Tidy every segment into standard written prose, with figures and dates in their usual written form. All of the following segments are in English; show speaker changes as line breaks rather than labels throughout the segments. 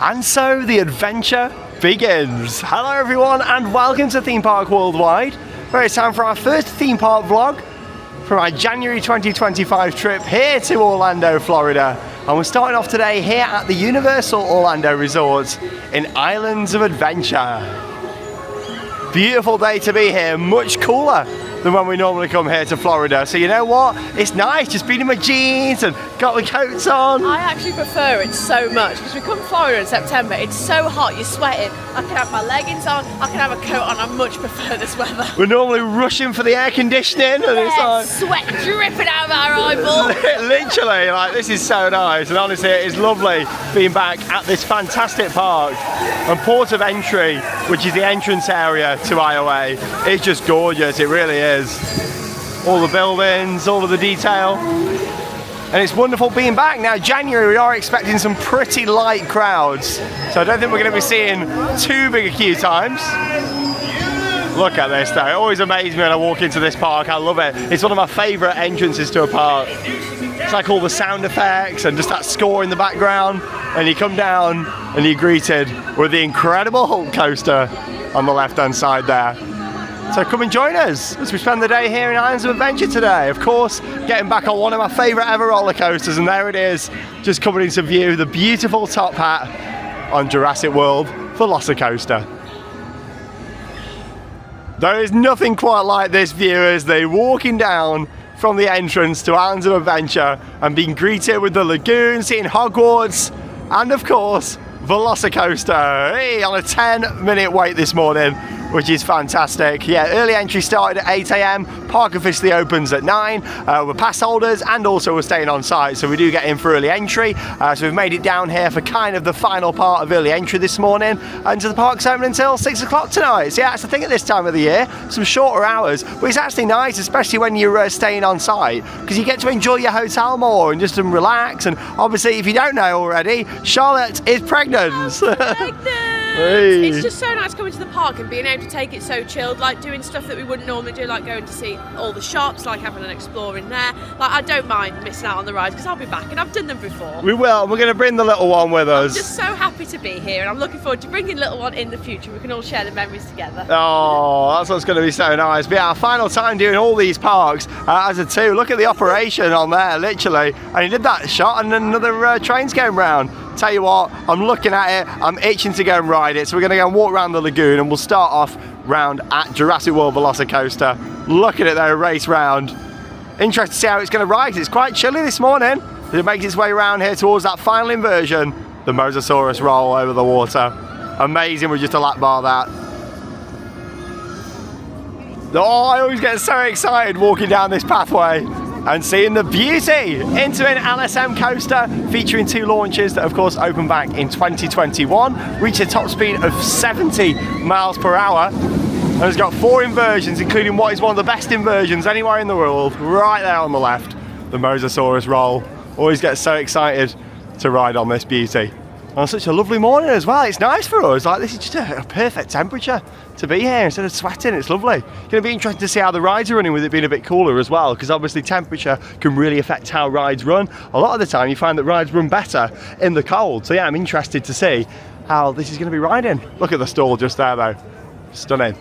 And so the adventure begins. Hello everyone and welcome to Theme Park Worldwide, where it's time for our first theme park vlog from our January 2025 trip here to Orlando, Florida. And we're starting off today here at the Universal Orlando Resort in Islands of Adventure. Beautiful day to be here, much cooler than when we normally come here to Florida. So you know what? It's nice just being in my jeans and got my coats on.
I actually prefer it so much because we come to Florida in September. It's so hot, you're sweating. I can have my leggings on, I can have a coat on. I much prefer this weather.
We're normally rushing for the air conditioning and it's like
sweat dripping out of our eyeballs.
Literally, like, this is so nice, and honestly it is lovely being back at this fantastic park. And port of entry, which is the entrance area to IOA, is just gorgeous. It really is. All the buildings, all of the detail, and it's wonderful being back. Now January, we are expecting some pretty light crowds, so I don't think we're going to be seeing too big a queue times. Look at this though, it always amazes me when I walk into this park. I love it. It's one of my favourite entrances to a park. It's like all the sound effects and just that score in the background, and you come down and you're greeted with the incredible Hulk coaster on the left hand side there. So come and join us as we spend the day here in Islands of Adventure today. Of course, getting back on one of my favourite ever roller coasters, and there it is, just coming into view, the beautiful top hat on Jurassic World VelociCoaster. There is nothing quite like this view as they're walking down from the entrance to Islands of Adventure and being greeted with the lagoon, seeing Hogwarts, and of course, VelociCoaster. Hey, on a 10-minute wait this morning, which is fantastic. Yeah, early entry started at 8 AM, park officially opens at 9. We're pass holders and also we're staying on site, so we do get in for early entry. So we've made it down here for kind of the final part of early entry this morning, and the park's open until 6 o'clock tonight. So yeah, that's the thing at this time of the year, some shorter hours, but it's actually nice, especially when you're staying on site, because you get to enjoy your hotel more and just relax. And obviously, if you don't know already, Charlotte is pregnant.
Hey. It's just so nice coming to the park and being able to take it so chilled, like doing stuff that we wouldn't normally do, like going to see all the shops, like having an explore in there. Like, I don't mind missing out on the rides because I'll be back and I've done them before.
We will. We're going to bring the little one with us.
I'm just so happy to be here, and I'm looking forward to bringing little one in the future. We can all share the memories together.
Oh, that's what's going to be so nice. But yeah, our final time doing all these parks as a two. Look at the operation on there, literally. And he did that shot and another train's going round. Tell you what, I'm looking at it, I'm itching to go and ride it, so we're going to go and walk around the lagoon, and we'll start off round at Jurassic World VelociCoaster. Look at it there, race round. Interested to see how it's going to ride, 'cause it's quite chilly this morning. It makes its way around here towards that final inversion, the Mosasaurus roll over the water. Amazing with just a lap bar that. Oh, I always get so excited walking down this pathway and seeing the beauty into an LSM coaster featuring 2 launches that of course opened back in 2021, reached a top speed of 70 miles per hour, and it's got 4 inversions, including what is one of the best inversions anywhere in the world, right there on the left, the Mosasaurus roll. Always get so excited to ride on this beauty. On such a lovely morning as well. It's nice for us, like this is just a perfect temperature to be here instead of sweating. It's lovely. It's going to be interesting to see how the rides are running with it being a bit cooler as well, because obviously temperature can really affect how rides run. A lot of the time you find that rides run better in the cold, so yeah, I'm interested to see how this is going to be riding. Look at the stall just there though, stunning.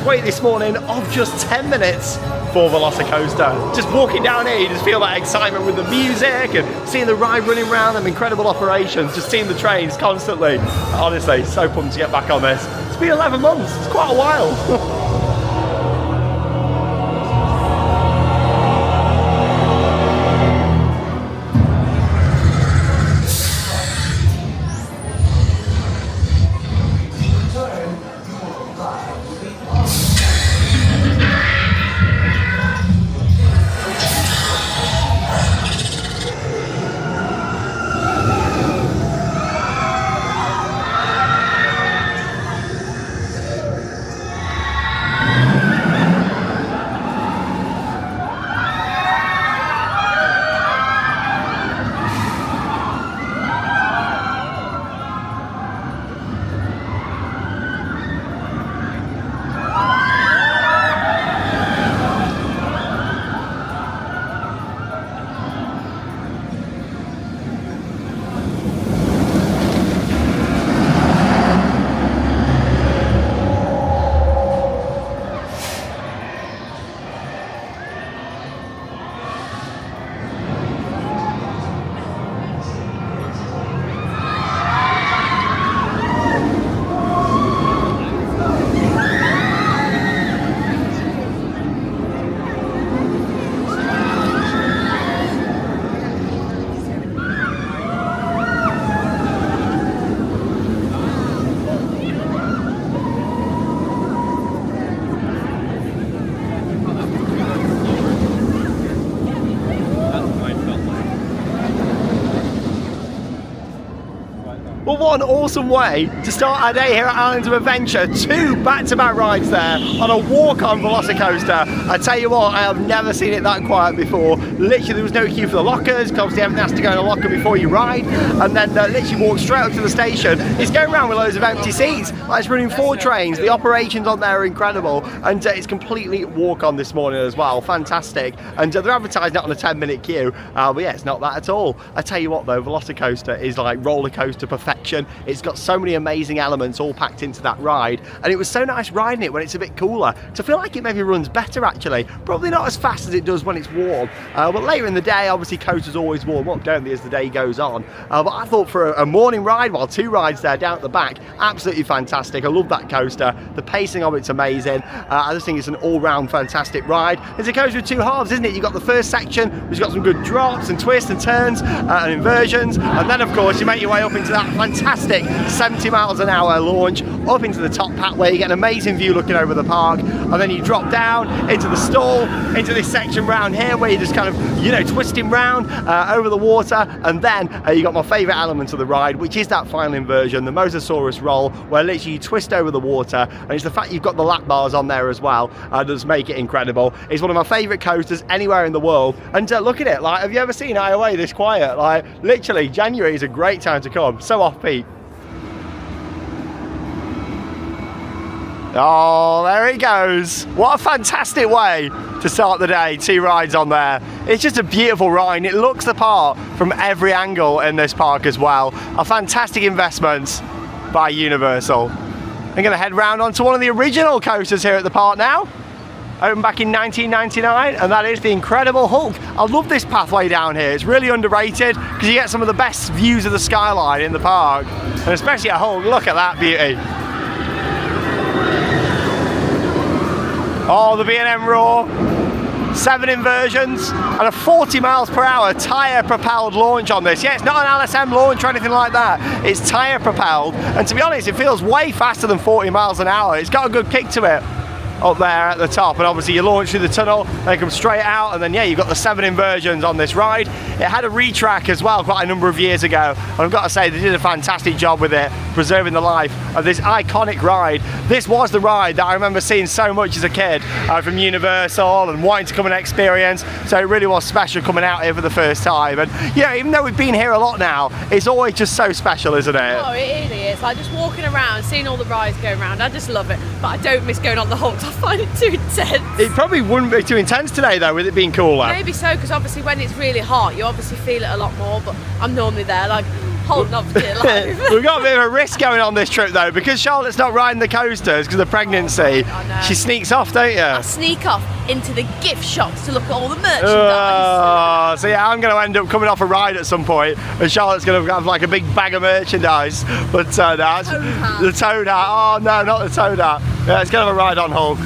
Wait this morning of just 10 minutes for VelociCoaster. Just walking down here, you just feel that excitement with the music and seeing the ride running around, them incredible operations, just seeing the trains constantly. Honestly, so pumped to get back on this. It's been 11 months, it's quite a while. Well, what an awesome way to start our day here at Islands of Adventure. 2 back-to-back rides there on a walk-on VelociCoaster. I tell you what, I have never seen it that quiet before. Literally, there was no queue for the lockers, because obviously everything has to go in a locker before you ride, and then literally walk straight up to the station. It's going around with loads of empty seats. Like, it's running 4 trains. The operations on there are incredible, and it's completely walk-on this morning as well. Fantastic. And they're advertising it on a 10-minute queue, but yeah, it's not that at all. I tell you what though, VelociCoaster is like roller coaster perfection. It's got so many amazing elements all packed into that ride, and it was so nice riding it when it's a bit cooler. So I feel like it maybe runs better actually. Probably not as fast as it does when it's warm, but later in the day, obviously coasters always warm up, don't they, as the day goes on. But I thought for a morning ride, well, 2 rides there down at the back, absolutely fantastic. I love that coaster. The pacing of it's amazing. I just think it's an all-round fantastic ride. It's a coaster with 2 halves, isn't it? You've got the first section, which has got some good drops and twists and turns and inversions, and then of course you make your way up into that fantastic 70 miles an hour launch up into the top pathway. You get an amazing view looking over the park, and then you drop down into the stall, into this section round here where you're just kind of, you know, twisting round over the water, and then you got my favourite element of the ride, which is that final inversion, the Mosasaurus roll, where literally you twist over the water, and it's the fact you've got the lap bars on there as well does make it incredible. It's one of my favourite coasters anywhere in the world, and look at it, like, have you ever seen IOA this quiet? Like, literally, January is a great time to come, so off-peak. Oh, there he goes. What a fantastic way to start the day. 2 rides on there. It's just a beautiful ride. It looks the part from every angle in this park as well. A fantastic investment by Universal. I'm going to head round onto one of the original coasters here at the park now. Opened back in 1999, and that is the Incredible Hulk. I love this pathway down here. It's really underrated because you get some of the best views of the skyline in the park, and especially a Hulk. Look at that beauty. Oh, the B&M Roar, 7 inversions, and a 40 miles per hour tyre propelled launch on this. Yeah, it's not an LSM launch or anything like that. It's tyre propelled, and to be honest, it feels way faster than 40 miles an hour. It's got a good kick to it up there at the top, and obviously you launch through the tunnel, they come straight out, and then yeah, you've got the 7 inversions on this ride. It had a retrack as well quite a number of years ago, and I've got to say they did a fantastic job with it, preserving the life of this iconic ride. This was the ride that I remember seeing so much as a kid from Universal and wanting to come and experience, so it really was special coming out here for the first time. And yeah, even though we've been here a lot now, it's always just so special, isn't it?
Oh, it really is. Like, just walking around, seeing all the rides go around, I just love it. But I don't miss going on the Hulk. I find it too intense.
It probably wouldn't be too intense today though, with it being cooler.
Maybe so, because obviously when it's really hot, you obviously feel it a lot more, but I'm normally there, like, holding on for dear life.
We've got a bit of a risk going on this trip though, because Charlotte's not riding the coasters because of pregnancy.
I know.
She sneaks off, don't you?
I sneak off into the gift shops to look at all the merchandise.
So yeah, I'm going to end up coming off a ride at some point, and Charlotte's going to have like a big bag of merchandise. But no, the toad hat. Oh no, not the toad hat. Yeah, it's going to have a ride on Hulk.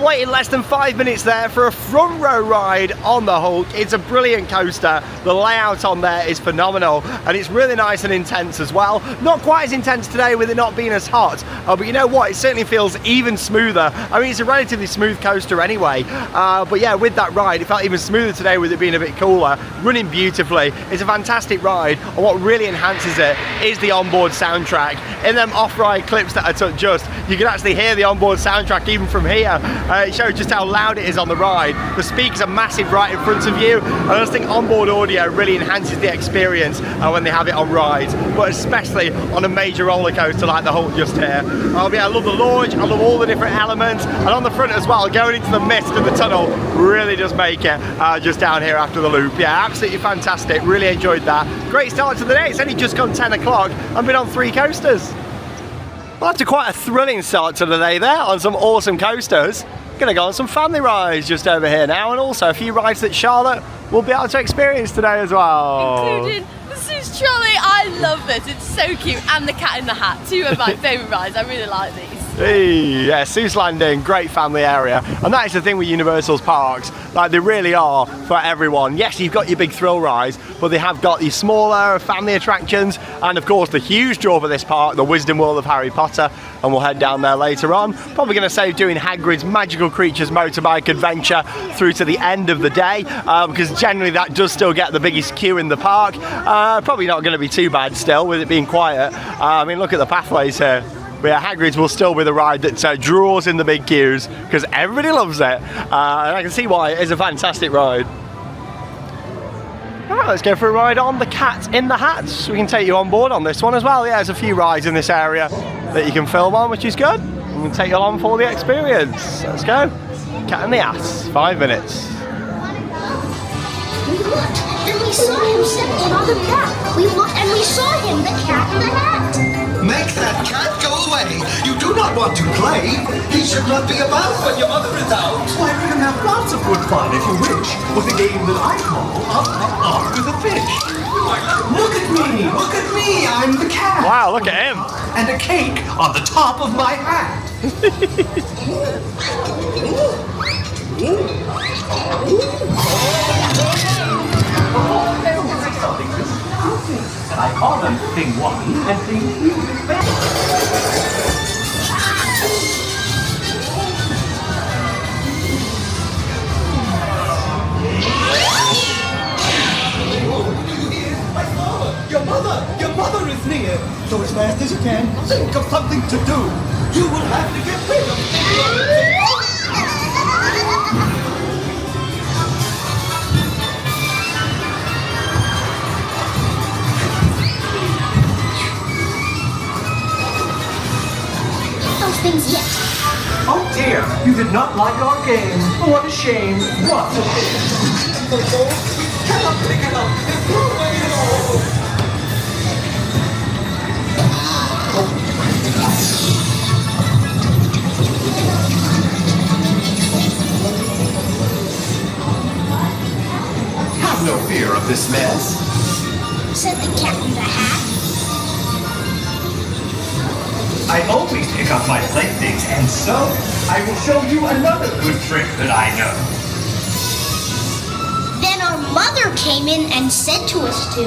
Waiting less than 5 minutes there for a front row ride on the Hulk. It's a brilliant coaster. The layout on there is phenomenal, and it's really nice and intense as well. Not quite as intense today with it not being as hot, but you know what? It certainly feels even smoother. I mean, it's a relatively smooth coaster anyway, but yeah, with that ride, it felt even smoother today with it being a bit cooler. Running beautifully. It's a fantastic ride, and what really enhances it is the onboard soundtrack. In them off-ride clips that I took just, you can actually hear the onboard soundtrack even from here. it shows just how loud it is on the ride. The speakers are massive right in front of you, and I just think onboard audio really enhances the experience when they have it on rides, but especially on a major roller coaster like the Hulk just here. I love the launch, I love all the different elements, and on the front as well, going into the mist of the tunnel really does make it just down here after the loop. Yeah, absolutely fantastic, really enjoyed that. Great start to the day, it's only just gone 10 o'clock, I've been on 3 coasters. Well, after quite a thrilling start to the day there on some awesome coasters, gonna go on some family rides just over here now, and also a few rides that Charlotte will be able to experience today as well.
Including the Seuss trolley. I love this, it's so cute, and the Cat in the Hat, 2 of my favourite rides. I really like these.
Hey, yeah, Seuss Landing, great family area, and that is the thing with Universal's parks, like they really are for everyone. Yes, you've got your big thrill rides, but they have got these smaller family attractions, and of course the huge draw for this park, the Wisdom World of Harry Potter, and we'll head down there later on. Probably going to save doing Hagrid's Magical Creatures motorbike adventure through to the end of the day, because generally that does still get the biggest queue in the park. Probably not going to be too bad still with it being quiet. I mean, look at the pathways here. But yeah, Hagrid's will still be the ride that draws in the big queues because everybody loves it, and I can see why. It is a fantastic ride. Alright, let's go for a ride on the Cat in the Hat. We can take you on board on this one as well. Yeah, there's a few rides in this area that you can film on, which is good. We can take you along for the experience. Let's go. Cat in the Hat, 5 minutes.
We looked and we saw him sitting on the cat. We looked and we saw him, the Cat in the Hat.
Make that cat go away! You do not want to play! He should not be about when your mother is out!
Why, we can have lots of good fun if you wish, with a game that I call Up with a Fish. Look at me! Look at me! I'm the cat!
Wow, look at him!
And a cake on the top of my hat! And I call them Thing 1 and Thing 2. Your mother is near. So as fast as you can, think of something to do. You will have to get rid of me.
Things yet.
Oh dear, you did not like our game. What a shame. What a shame. Cannot pick it up. It's moving it all.
Have no fear of this mess.
Said the Cat in the Hat.
I always pick up my playthings, and so I will show you another good trick that I know.
Then our mother came in and said to us to.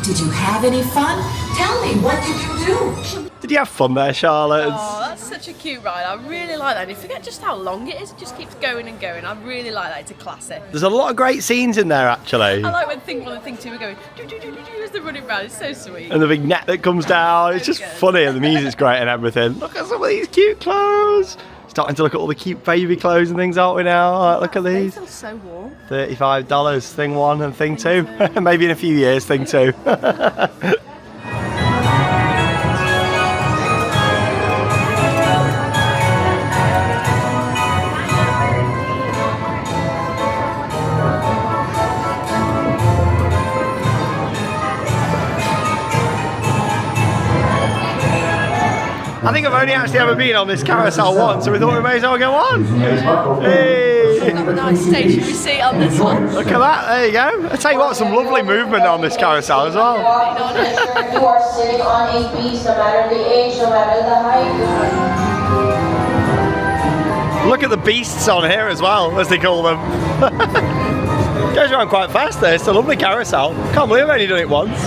Did you have any fun? Tell me, what did you do?
Did you have fun there, Charlotte?
Oh, that's such a cute ride. I really like that. You forget just how long it is. It just keeps going and going. I really like that. It's a classic.
There's a lot of great scenes in there, actually.
I like when Thing 1 and Thing 2 are going do do do do do as they're running around. It's so sweet.
And the big net that comes down. It's just funny, and the music's great and everything. Look at some of these cute clothes. Starting to look at all the cute baby clothes and things, aren't we now? Like, look at
They
these.
feel so warm.
$35, Thing 1 and Thing 2. Maybe in a few years, Thing 2. I think I've only actually ever been on this carousel once, so we thought we may as well go on. Hey!
Have a nice stationary seat on this one.
Look at that, there you go. I tell you what, some lovely movement on this carousel as well.
You are sitting on a beast, no matter the age, no matter the height.
Look at the beasts on here as well, as they call them. Goes around quite fast there, it's a lovely carousel. Can't believe I've only done it once.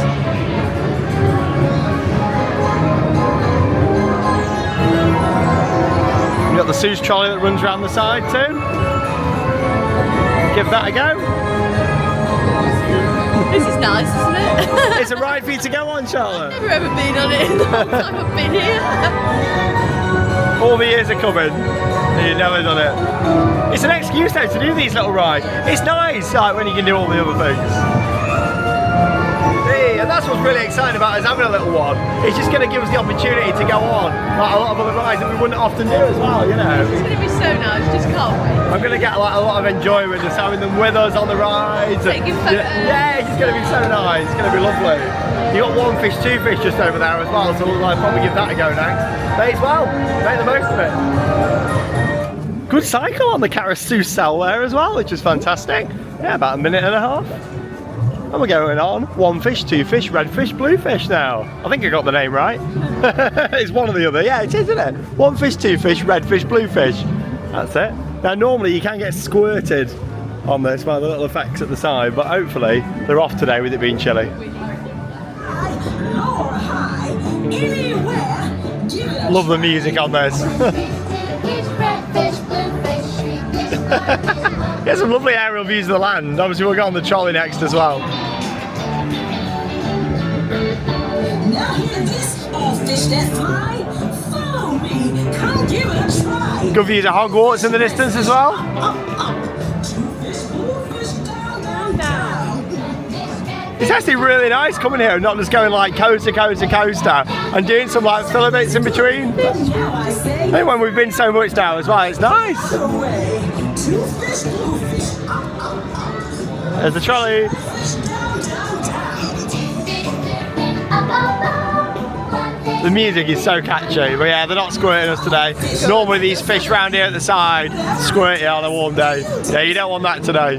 You've got the Seuss trolley that runs around the side too. Give that a go.
This is nice, isn't it?
It's a ride for you to go on, Charlotte.
I've never ever been on it in the whole time I've been here.
All the years are coming, and you've never done it. It's an excuse though to do these little rides. It's nice, like when you can do all the other things. Hey, and that's what's really exciting about us having a little one. It's just going to give us the opportunity to go on like a lot of other rides that we wouldn't often do as well, you know.
It's going to be so nice, just can't wait.
I'm going to get like a lot of enjoyment just having them with us on the rides.
Taking photos.
Yeah, it's just going to be so nice. It's going to be lovely. You got one fish, two fish just over there as well, so we'll probably give that a go next. May as well. Make the most of it. Good cycle on the carousel there as well, which is fantastic. Yeah, about a minute and a half. And we're going on one fish, two fish, red fish, blue fish now. I think I got the name right. It's one or the other. Yeah, it is, isn't it? One fish, two fish, red fish, blue fish. That's it. Now normally you can get squirted on this by the little effects at the side, but hopefully they're off today with it being chilly. Love the music on this. Here's some lovely aerial views of the land. Obviously we'll go on the trolley next as well.
Now hear this, all fish that fly. Follow me, come give it a try.
Good views of Hogwarts in the distance as well.
Two fish, blue fish, down, down, down.
It's actually really nice coming here and not just going like coaster, coaster, coaster and doing some like filler bits in between. I think when we've been so much now as well, it's nice.
Two fish, blue fish.
There's the trolley. The music is so catchy, but yeah, they're not squirting us today. Normally these fish round here at the side squirt you on a warm day. Yeah, you don't want that today.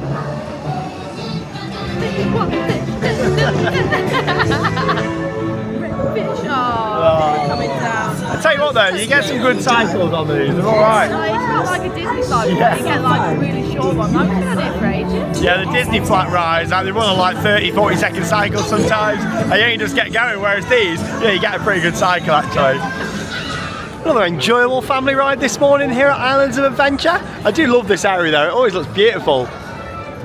Coming down.
I tell you what though, you get some good cycles on these, they're alright.
It's not like a Disney cycle,
Yeah.
you get like a really short one. I've been at it for ages.
Yeah, the Disney flat rides, like, they run on like 30-40 second cycles sometimes, and you ain't just get going, whereas these, yeah, you get a pretty good cycle actually. Another enjoyable family ride this morning here at Islands of Adventure. I do love this area though, it always looks beautiful.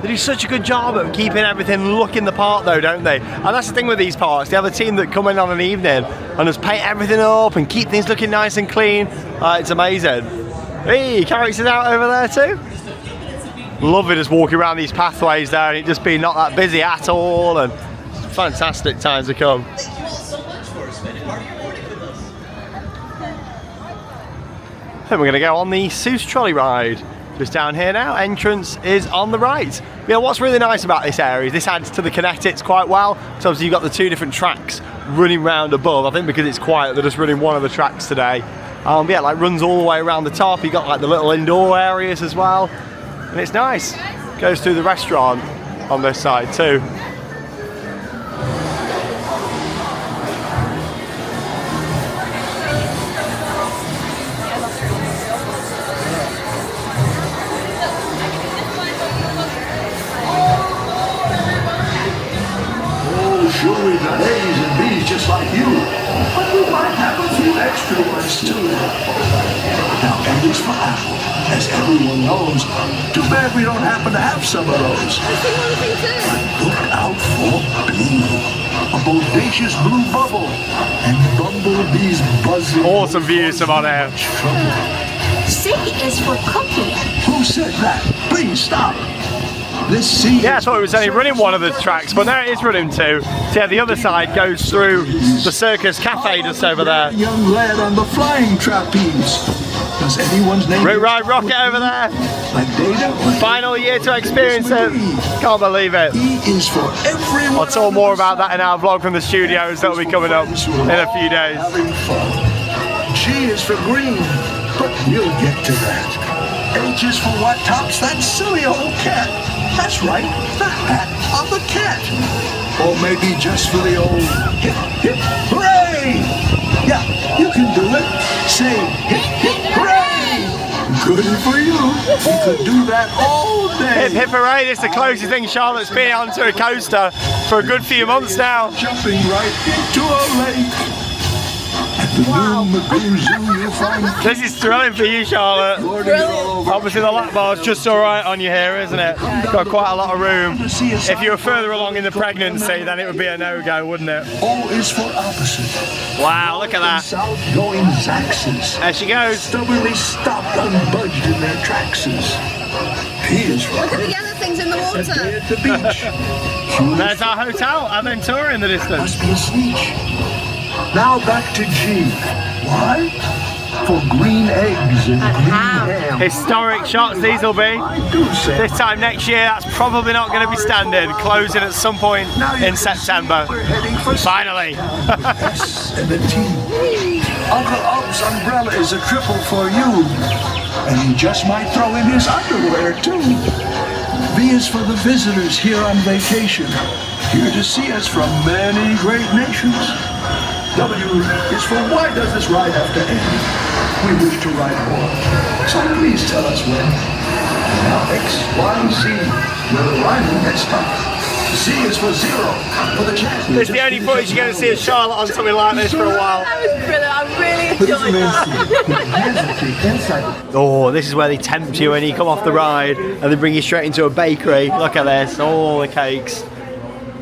They do such a good job at keeping everything looking the part though, don't they? And that's the thing with these parks, they have a team that come in on an evening and just paint everything up and keep things looking nice and clean. It's amazing. Hey, characters out over there too. Lovely just walking around these pathways there and it just being not that busy at all, and fantastic times to come. Then we're going to go on the Seuss trolley ride. Just down here now, entrance is on the right. You know, what's really nice about this area is this adds to the kinetics quite well. So obviously you've got the two different tracks running round above. I think because it's quiet, they're just running one of the tracks today. Yeah, like runs all the way around the top. You've got like the little indoor areas as well. And it's nice. Goes through the restaurant on this side too.
Surely the A's and B's just like you. But we might have a few extra ones too. Now, Andy's for Apple, as everyone knows. Too bad we don't happen to have some of those. But look out for B. A bodacious blue bubble. And bumblebees buzzing.
Awesome views from on air.
C is for cookie.
Who said that? Please stop. This sea.
Yeah, I thought it was only running one of the tracks, but now it is running two. So yeah, the other side goes through the Circus Cafe just over there.
Young lad on the flying trapeze. Does anyone's name?
Route Ride Rocket over there.
Like Data?
Final year to experience it. Can't believe it.
E is for everyone.
I'll talk more about that in our vlog from the studios that will be coming up in a few days.
Having fun. G is for green, but we'll get to that. H is for what tops that silly old cat. That's right, the hat of the cat. Or maybe just for the old hip, hip, hooray! Yeah, you can do it. Say hip, hip, hooray! Good for you. You could do that all day.
Hip hip hooray, it's the closest thing Charlotte's been onto a coaster for a good few months now.
Jumping right into a lake. And The new McGrew Zoo you'll find.
This is thrilling for you, Charlotte. Obviously the lap bar's just alright on you here, isn't it? Got quite a lot of room. If you were further along in the pregnancy, then it would be a no-go, wouldn't it?
O is for opposite.
Wow, look at that.
South going Zaxes.
There she goes.
Stubbornly stopped unbudged in their traxes. P is for
Look at the other things in the water.
at the beach.
There's our hotel, Aventura in the distance.
Must be a sneak. Now back to G. Why? For green eggs and green ham.
Historic shots these will be.
I do say.
This time next year, that's probably not going to be standard. Closing at some point in September.
We're heading for
Finally.
S and a T. Uncle Ub's umbrella is a triple for you. And he just might throw in his underwear too. V is for the visitors here on vacation. Here to see us from many great nations. W is for why does this ride have to end? We wish to ride more. So please tell us when. Now X, Y, Z. Where the riding gets tough. Z is for zero. For the chance.
It's the only footage you're going to see of Charlotte on something like this for a while.
That was brilliant. I really enjoyed that.
Oh, this is where they tempt you when you come off the ride and they bring you straight into a bakery. Look at this, all the cakes.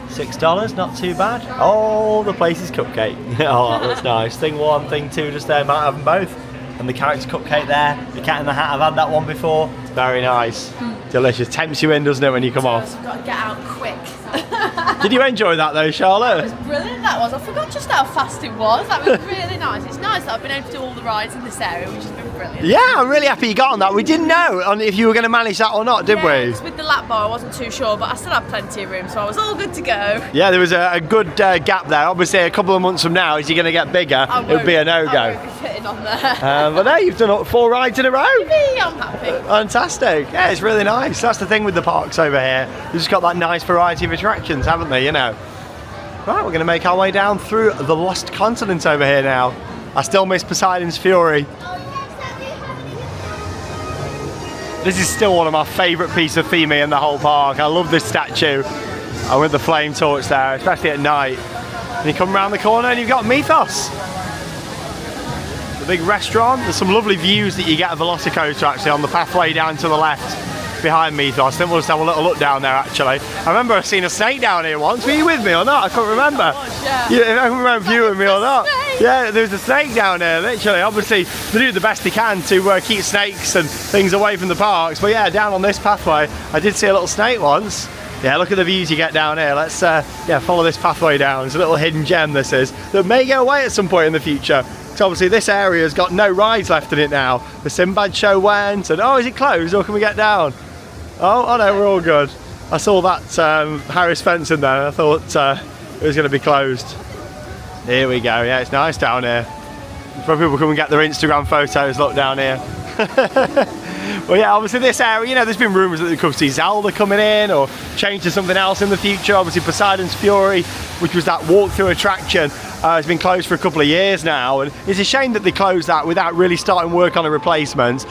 $6, not too bad. Oh, the place is cupcake. Oh, that looks nice. Thing 1, thing 2 just there, might have them both. And the character cupcake there, the cat in the hat, I've had that one before. It's very nice. Delicious. Tempts you in, doesn't it, when you come off?
I've got to get out quick.
Did you enjoy that though, Charlotte?
It was brilliant, that was. I forgot just how fast it was. That was really nice. It's nice that I've been able to do all the rides in this area, which has been brilliant.
Yeah, I'm really happy you got on that. We didn't know if you were going to manage that or not, did we?
With the lap bar, I wasn't too sure, but I still had plenty of room, so I was all good to go.
Yeah, there was a good gap there. Obviously, a couple of months from now, is he going to get bigger? It would be a no-go.
I won't be fitting on there.
But there, you've done 4 rides in a row.
Maybe, I'm happy.
Fantastic. Yeah, it's really nice. That's the thing with the parks over here. You've just got that nice variety of attractions, haven't they, you know? Right, we're going to make our way down through the Lost Continent over here now. I still miss Poseidon's Fury. This is still one of my favourite pieces of theming in the whole park. I love this statue. And with the flame torch there, especially at night. And you come around the corner and you've got Mythos. The big restaurant. There's some lovely views that you get of VelociCoaster actually on the pathway down to the left behind Mythos. I think we'll just have a little look down there actually. I remember I've seen a snake down here once. Were you with me or not? I can't remember.
Yeah.
I can't remember if you were with me or not. Yeah, there's a snake down there, literally. Obviously, they do the best they can to keep snakes and things away from the parks. But yeah, down on this pathway, I did see a little snake once. Yeah, look at the views you get down here. Let's follow this pathway down. It's a little hidden gem, this is, that may go away at some point in the future. So obviously this area has got no rides left in it now. The Sinbad show went, and oh, is it closed or can we get down? Oh no, we're all good. I saw that Harris fence in there and I thought it was going to be closed. Here we go, yeah, it's nice down here. For people come and get their Instagram photos, look down here. Well yeah, obviously this area, you know, there's been rumours that they could see Zelda coming in or change to something else in the future. Obviously Poseidon's Fury, which was that walkthrough attraction, has been closed for a couple of years now, and it's a shame that they closed that without really starting work on a replacement,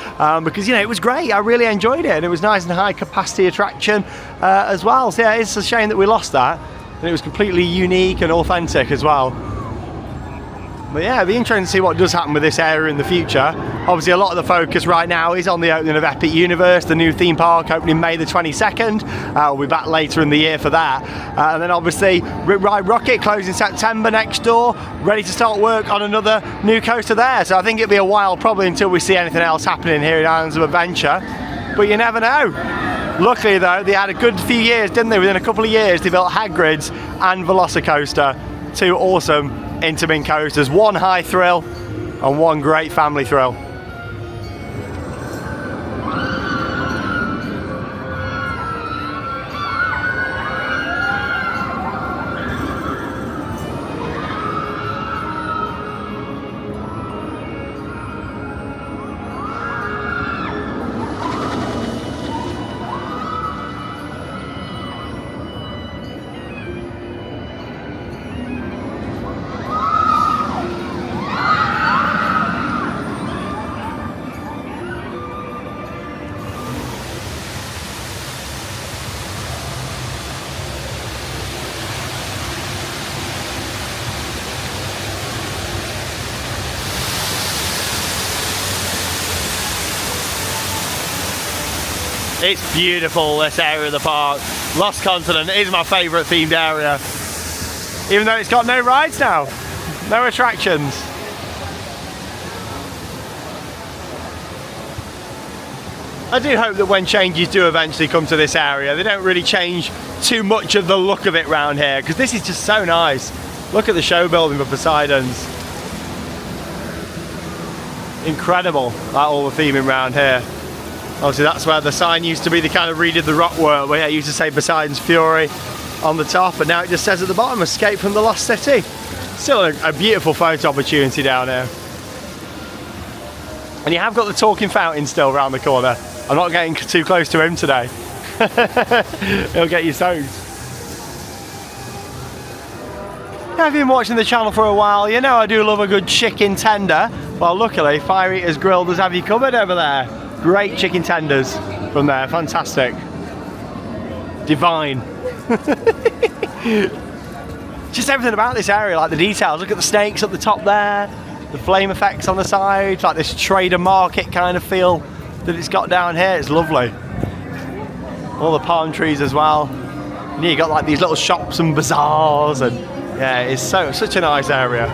because you know it was great. I really enjoyed it and it was nice and high capacity attraction as well. So yeah, it's a shame that we lost that, and it was completely unique and authentic as well. But yeah, it'd be interesting to see what does happen with this area in the future. Obviously a lot of the focus right now is on the opening of Epic Universe, the new theme park opening May the 22nd. We'll be back later in the year for that. And then obviously Rip Ride Rocket closing September next door, ready to start work on another new coaster there. So I think it'll be a while probably until we see anything else happening here in Islands of Adventure. But you never know. Luckily though, they had a good few years, didn't they? Within a couple of years, they built Hagrid's and VelociCoaster, 2 awesome Intamin coasters, 1 high thrill and 1 great family thrill. It's beautiful, this area of the park. Lost Continent is my favourite themed area. Even though it's got no rides now, no attractions. I do hope that when changes do eventually come to this area, they don't really change too much of the look of it around here, because this is just so nice. Look at the show building for Poseidon's. Incredible, like all the theming around here. Obviously that's where the sign used to be. They kind of redid the rock work where it used to say Poseidon's Fury on the top, and now it just says at the bottom, Escape from the Lost City. Still a beautiful photo opportunity down here. And you have got the talking fountain still around the corner. I'm not getting too close to him today. He'll get you soaked. Now, if you've been watching the channel for a while, you know I do love a good chicken tender. Well, luckily, Fire Eaters Grill does have you covered over there. Great chicken tenders from there, fantastic. Divine. Just everything about this area, like the details. Look at the snakes up the top there, the flame effects on the side, like this trader market kind of feel that it's got down here. It's lovely. All the palm trees as well. And you got like these little shops and bazaars, and yeah, it's such a nice area.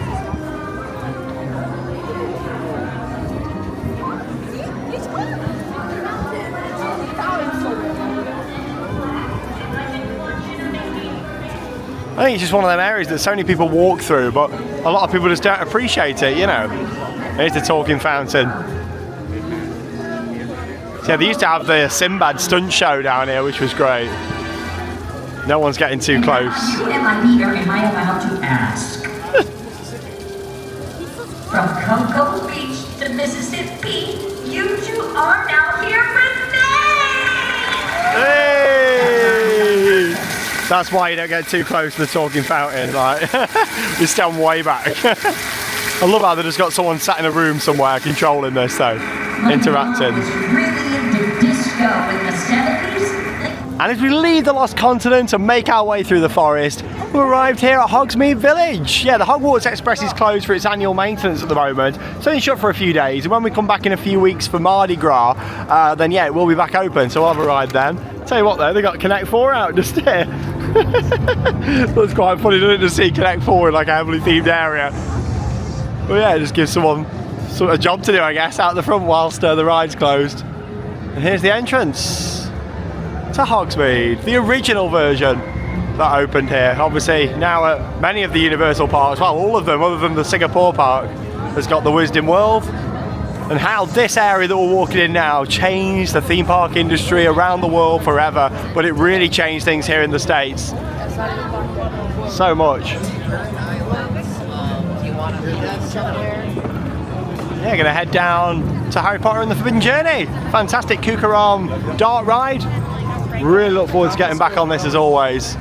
I think it's just one of them areas that so many people walk through, but a lot of people just don't appreciate it, you know. Here's the talking fountain. So yeah, they used to have the Sinbad stunt show down here, which was great. No one's getting too close.
Who am I here? Am I allowed to ask? From Cocoa Beach to Mississippi, you two are now here with me!
Hey! That's why you don't get too close to the talking fountain. Like, you stand way back. I love how they just got someone sat in a room somewhere controlling this, though, interacting. And as we leave the Lost Continent and make our way through the forest, we arrived here at Hogsmeade Village. Yeah, the Hogwarts Express is closed for its annual maintenance at the moment. It's only shut for a few days, and when we come back in a few weeks for Mardi Gras, then yeah, it will be back open, so we'll have a ride then. Tell you what though, they got Connect 4 out just here. That's quite funny, doesn't it, to see Connect 4 in like a heavily themed area. Well yeah, just gives someone a job to do, I guess, out the front whilst the ride's closed. And here's the entrance to Hogsmeade, the original version that opened here. Obviously now at many of the Universal parks, well all of them other than the Singapore park, has got the Wizarding World. And how this area that we're walking in now changed the theme park industry around the world forever, but it really changed things here in the States so much. Yeah, gonna head down to Harry Potter and the Forbidden Journey. Fantastic Kookaram dart ride. Really look forward to getting back on this as always.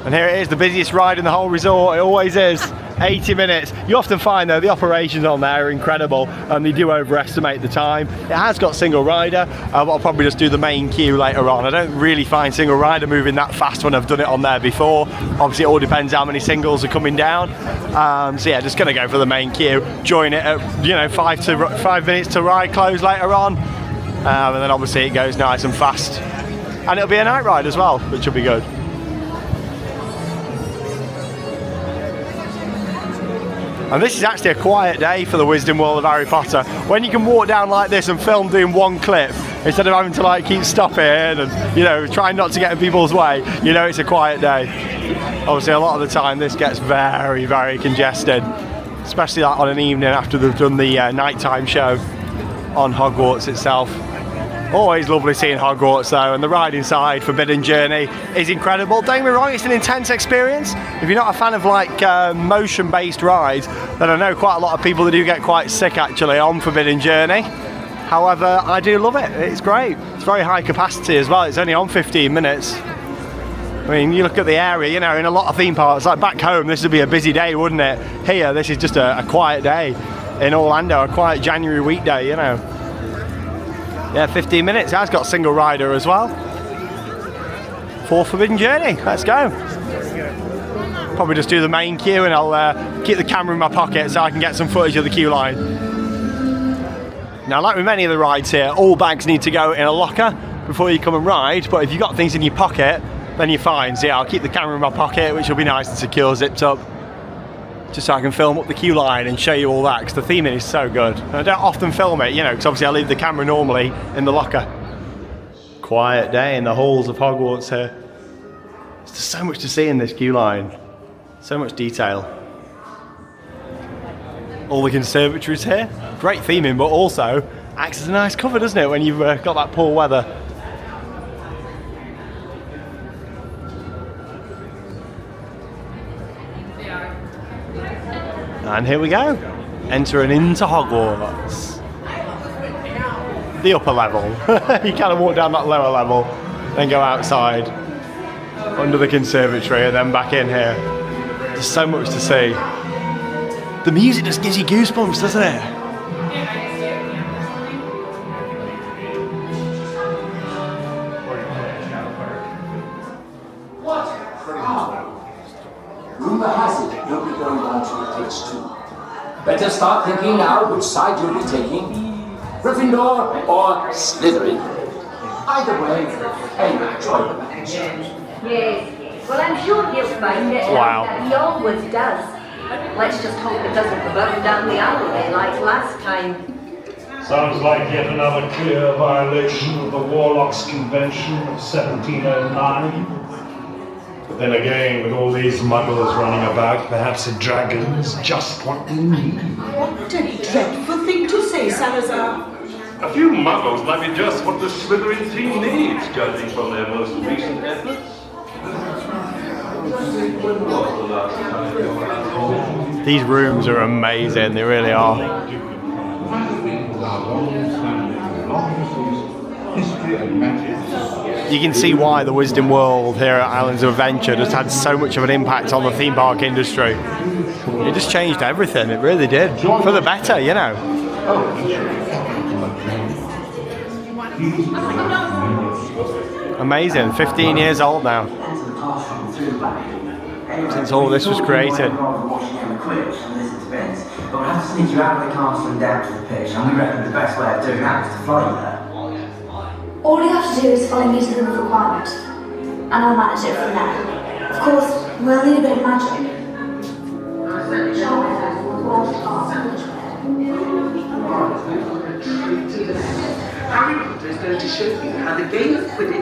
And here it is, the busiest ride in the whole resort. It always is. 80 minutes. You often find though the operations on there are incredible and they do overestimate the time. It has got single rider, but I'll probably just do the main queue later on. I don't really find single rider moving that fast when I've done it on there before. Obviously it all depends how many singles are coming down. So yeah, just gonna go for the main queue, join it at 5 minutes to ride close later on, and then obviously it goes nice and fast. And it'll be a night ride as well, which will be good. And this is actually a quiet day for the Wizarding World of Harry Potter. When you can walk down like this and film doing one clip, instead of having to like keep stopping and trying not to get in people's way, it's a quiet day. Obviously a lot of the time this gets very, very congested, especially like on an evening after they've done the nighttime show on Hogwarts itself. Always lovely seeing Hogwarts though, and the ride inside Forbidden Journey is incredible. Don't get me wrong, it's an intense experience. If you're not a fan of like motion-based rides, then I know quite a lot of people that do get quite sick actually on Forbidden Journey. However, I do love it. It's great. It's very high capacity as well. It's only on 15 minutes. I mean, you look at the area, in a lot of theme parks, like back home, this would be a busy day, wouldn't it? Here, this is just a quiet day in Orlando, a quiet January weekday, Yeah, 15 minutes. It has got single rider as well. For Forbidden Journey. Let's go. Probably just do the main queue and I'll keep the camera in my pocket so I can get some footage of the queue line. Now, like with many of the rides here, all bags need to go in a locker before you come and ride, but if you've got things in your pocket, then you're fine. So yeah, I'll keep the camera in my pocket, which will be nice and secure, zipped up, just so I can film up the queue line and show you all that, because the theming is so good. And I don't often film it, you know, because obviously I leave the camera normally in the locker. Quiet day in the halls of Hogwarts here. There's just so much to see in this queue line. So much detail. All the conservatories here. Great theming, but also acts as a nice cover, doesn't it, when you've got that poor weather. And here we go. Entering into Hogwarts. The upper level. You kind of walk down that lower level, then go outside, under the conservatory, and then back in here. There's so much to see. The music just gives you goosebumps, doesn't it?
Rumor has it you'll be going down to page 2. Better start thinking now which side you'll be taking. Gryffindor or Slytherin. Either way, enjoy the match.
Yes. Well, I'm sure he'll find it.
Wow.
That he always does. Let's just hope it doesn't go up and down the alleyway like last time.
Sounds like yet another clear violation of the Warlocks Convention of 1709. But then again, with all these muggles running about, perhaps a dragon's just what we need.
What a dreadful thing to say, Salazar.
A few muggles might be just what the Slytherin team needs, judging from their most recent efforts.
These rooms are amazing, they really are. You can see why the Wizarding World here at Islands of Adventure just had so much of an impact on the theme park industry. It just changed everything, it really did. For the better, you know. Amazing, 15 years old now, since all this was created.
But we'll have to sneak you out of the castle and down to the pitch, and we reckon the best way of doing that is to follow her.
All you have to do is follow me to the room of requirement, and I'll manage it from there. Of course, we'll need a bit of magic.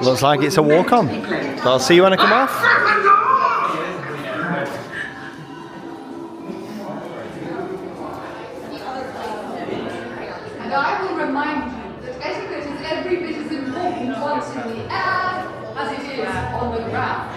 Looks like it's a walk-on. So I'll see you when I come off.
And I will remind you that etiquette is every bit as important once in the air as it is on the ground.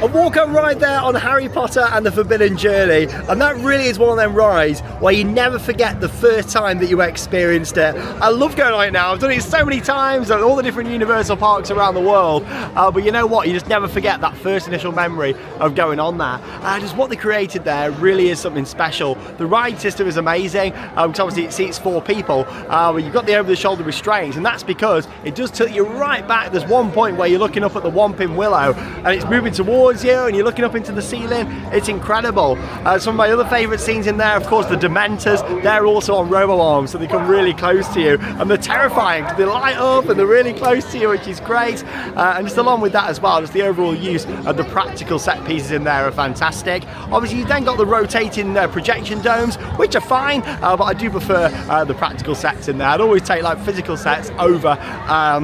A walk-on ride there on Harry Potter and the Forbidden Journey, and that really is one of them rides where you never forget the first time that you experienced it. I love going on it now. I've done it so many times at all the different Universal parks around the world, but you know what, you just never forget that first initial memory of going on there. Just what they created there really is something special. The ride system is amazing, because obviously it seats 4 people, but you've got the over-the-shoulder restraints, and that's because it does tilt you right back. There's one point where you're looking up at the Whomping Willow and it's moving towards you and you're looking up into the ceiling. It's incredible. Some of my other favourite scenes in there, of course, the Dementors. They're also on robo-arms, so they come really close to you, and they're terrifying because they light up and they're really close to you, which is great. And just along with that as well, just the overall use of the practical set pieces in there are fantastic. Obviously you've then got the rotating projection domes, which are fine, but I do prefer the practical sets in there. I'd always take like physical sets over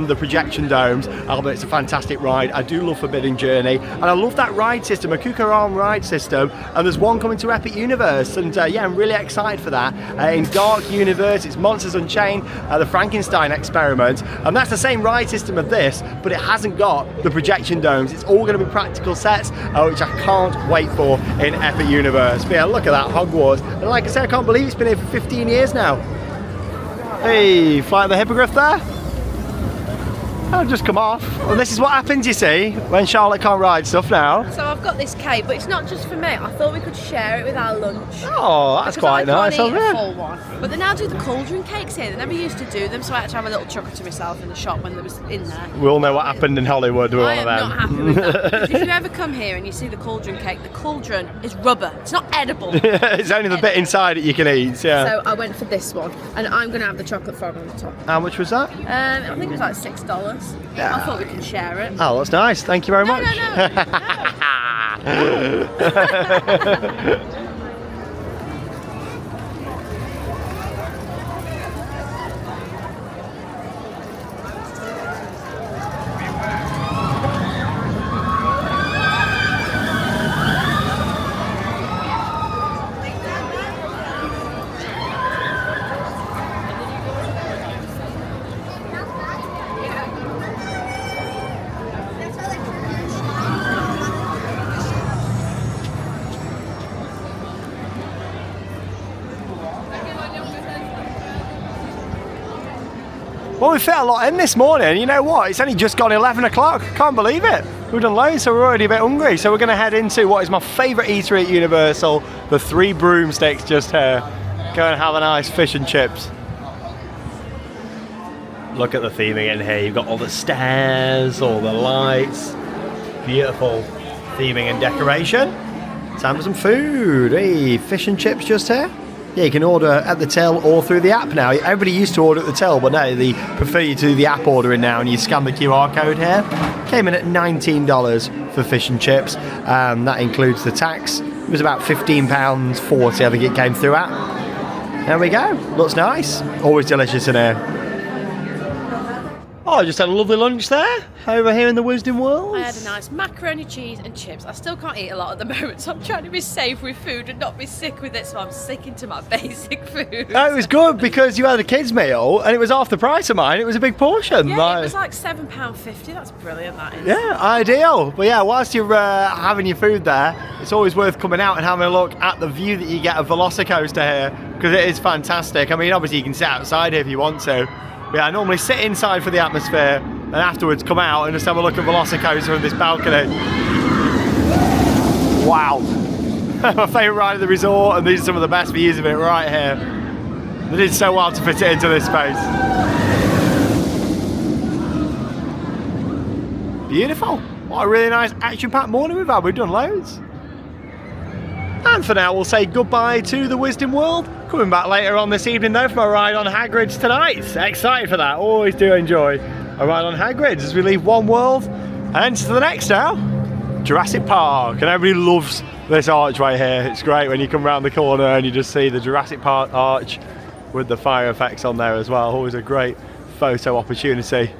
the projection domes, but it's a fantastic ride. I do love Forbidden Journey, and I love that ride system, a Kukaran ride system, and there's one coming to Epic Universe, and yeah, I'm really excited for that. In Dark Universe, it's Monsters Unchained, the Frankenstein experiment, and that's the same ride system of this, but it hasn't got the projection domes. It's all going to be practical sets, which I can't wait for in Epic Universe. But yeah, look at that, Hogwarts. And like I said, I can't believe it's been here for 15 years now. Hey, fly the hippogriff there. I'll just come off. Well, this is what happens, you see, when Charlotte can't ride stuff now.
So I've got this cake, but it's not just for me. I thought we could share it with our lunch.
Oh, that's quite nice.
I can't eat a full one. But they now do the cauldron cakes here. They never used to do them, so I had to have a little chuckle to myself in the shop when they was in there.
We all know what happened in Hollywood with one of them.
I am not happy with that. If you ever come here and you see the cauldron cake, the cauldron is rubber. It's not edible.
It's only the bit inside that you can eat, yeah.
So I went for this one, and I'm going to have the chocolate frog on the top.
How much was that?
I think it was like $6.
Yeah.
I thought we could share it.
Oh, that's nice. Thank you very much.
No.
Well, we fit a lot in this morning. You know what? It's only just gone 11 o'clock. Can't believe it. We've done loads, so we're already a bit hungry. So we're going to head into what is my favourite eatery at Universal, the Three Broomsticks just here. Go and have a nice fish and chips. Look at the theming in here. You've got all the stairs, all the lights. Beautiful theming and decoration. Time for some food. Hey, fish and chips just here. Yeah, you can order at the till or through the app now. Everybody used to order at the till, but no, they prefer you to do the app ordering now, and you scan the QR code here. Came in at $19 for fish and chips. That includes the tax. It was about £15.40, I think it came through at. There we go. Looks nice. Always delicious in here. Oh, I just had a lovely lunch there, over here in the Wisdom World.
I had a nice macaroni, cheese and chips. I still can't eat a lot at the moment, so I'm trying to be safe with food and not be sick with it, so I'm sticking to my basic food.
Oh, it was good because you had a kids' meal and it was half the price of mine. It was a big portion.
Yeah, it was like £7.50. That's brilliant, that is.
Yeah, ideal. But yeah, whilst you're having your food there, it's always worth coming out and having a look at the view that you get of VelociCoaster here, because it is fantastic. I mean, obviously you can sit outside here if you want to. But yeah, I normally sit inside for the atmosphere and afterwards come out and just have a look at VelociCoaster from this balcony. Wow. My favourite ride of the resort, and these are some of the best views of it right here. They did so well to fit it into this space. Beautiful. What a really nice action-packed morning we've had. We've done loads. And for now, we'll say goodbye to the Wisdom World. Coming back later on this evening though for my ride on Hagrid's tonight. Excited for that. Always do enjoy a ride on Hagrid's as we leave one world and enter the next now. Jurassic Park. And everybody loves this archway here. It's great when you come around the corner and you just see the Jurassic Park arch with the fire effects on there as well. Always a great photo opportunity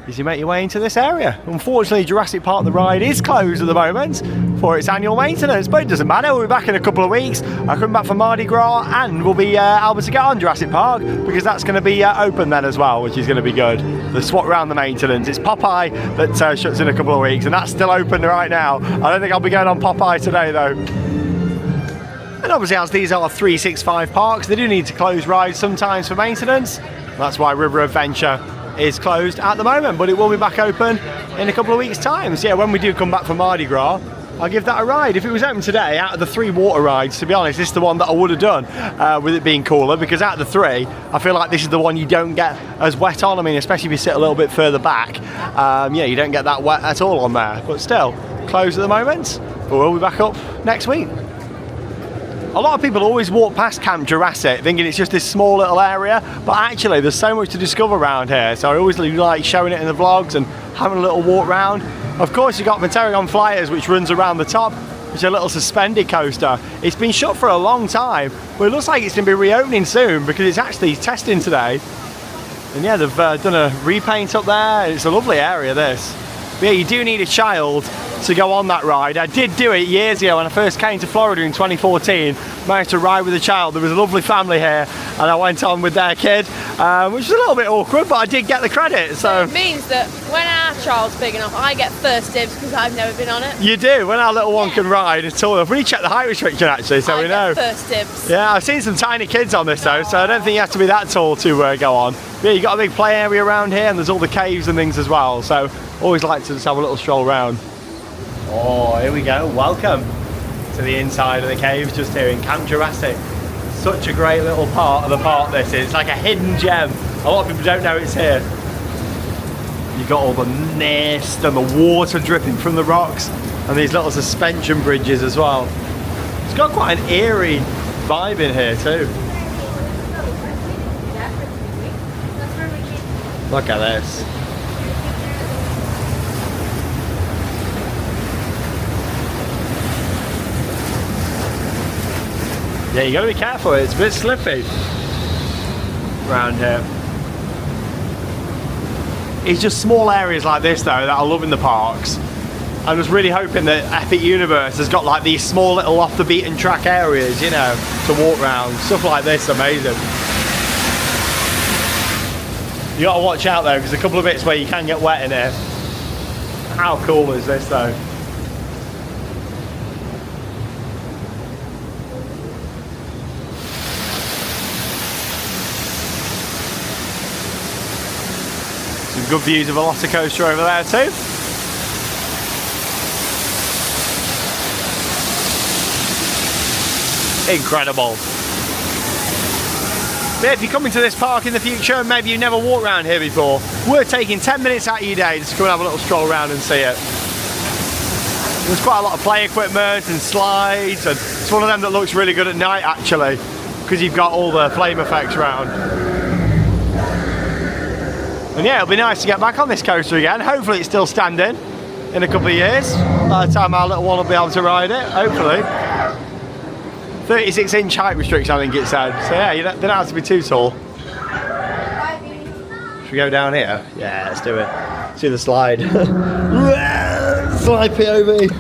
as you make your way into this area. Unfortunately, Jurassic Park the ride is closed at the moment for its annual maintenance, but it doesn't matter. We'll be back in a couple of weeks. I'll come back for Mardi Gras and we'll be able to get on Jurassic Park because that's going to be open then as well, which is going to be good. The swap round the maintenance. It's Popeye that shuts in a couple of weeks, and that's still open right now. I don't think I'll be going on Popeye today though. And obviously, as these are 365 parks, they do need to close rides sometimes for maintenance. That's why River Adventure is closed at the moment, but it will be back open in a couple of weeks' time. So yeah, when we do come back for Mardi Gras, I'll give that a ride. If it was open today, out of the 3 water rides, to be honest, this is the one that I would have done with it being cooler, because out of the 3, I feel like this is the one you don't get as wet on. I mean, especially if you sit a little bit further back, yeah, you don't get that wet at all on there. But still, closed at the moment, but we'll be back up next week. A lot of people always walk past Camp Jurassic thinking it's just this small little area, but actually there's so much to discover around here, so I always like showing it in the vlogs and having a little walk round. Of course, you've got Materion Flyers, which runs around the top, which is a little suspended coaster. It's been shut for a long time, but it looks like it's going to be reopening soon because it's actually testing today. And yeah, they've done a repaint up there. It's a lovely area, this. But yeah, you do need a child to go on that ride. I did do it years ago when I first came to Florida in 2014. Managed to ride with a child. There was a lovely family here and I went on with their kid. which is a little bit awkward, but I did get the credit. So
it means that when our child's big enough, I get first dibs because I've never been on it.
You do, when our little one can ride, it's tall enough. We need to check the height restriction actually, so we know.
First dibs.
Yeah, I've seen some tiny kids on this though, so I don't think you have to be that tall to go on. But yeah, you've got a big play area around here, and there's all the caves and things as well, so always like to just have a little stroll around. Oh, here we go, welcome to the inside of the caves just here in Camp Jurassic. Such a great little part of the park this is. It's like a hidden gem. A lot of people don't know it's here. You've got all the mist and the water dripping from the rocks and these little suspension bridges as well. It's got quite an eerie vibe in here too. Look at this. Yeah, you got to be careful, it's a bit slippy around here. It's just small areas like this though that I love in the parks. I'm just really hoping that Epic Universe has got like these small little off the beaten track areas, you know, to walk around. Stuff like this, amazing. You got to watch out though, because a couple of bits where you can get wet in here. How cool is this though? Good views of VelociCoaster over there too. Incredible. But if you're coming to this park in the future, maybe you've never walked around here before, we're taking 10 minutes out of your day just to come and have a little stroll around and see it. There's quite a lot of play equipment and slides, and it's one of them that looks really good at night actually, because you've got all the flame effects around. And yeah, it'll be nice to get back on this coaster again. Hopefully it's still standing in a couple of years. By the time our little one will be able to ride it, hopefully. 36-inch height restriction, I think it said. So yeah, you don't have to be too tall. Should we go down here? Yeah, let's do it. Let's do the slide. Slide POV.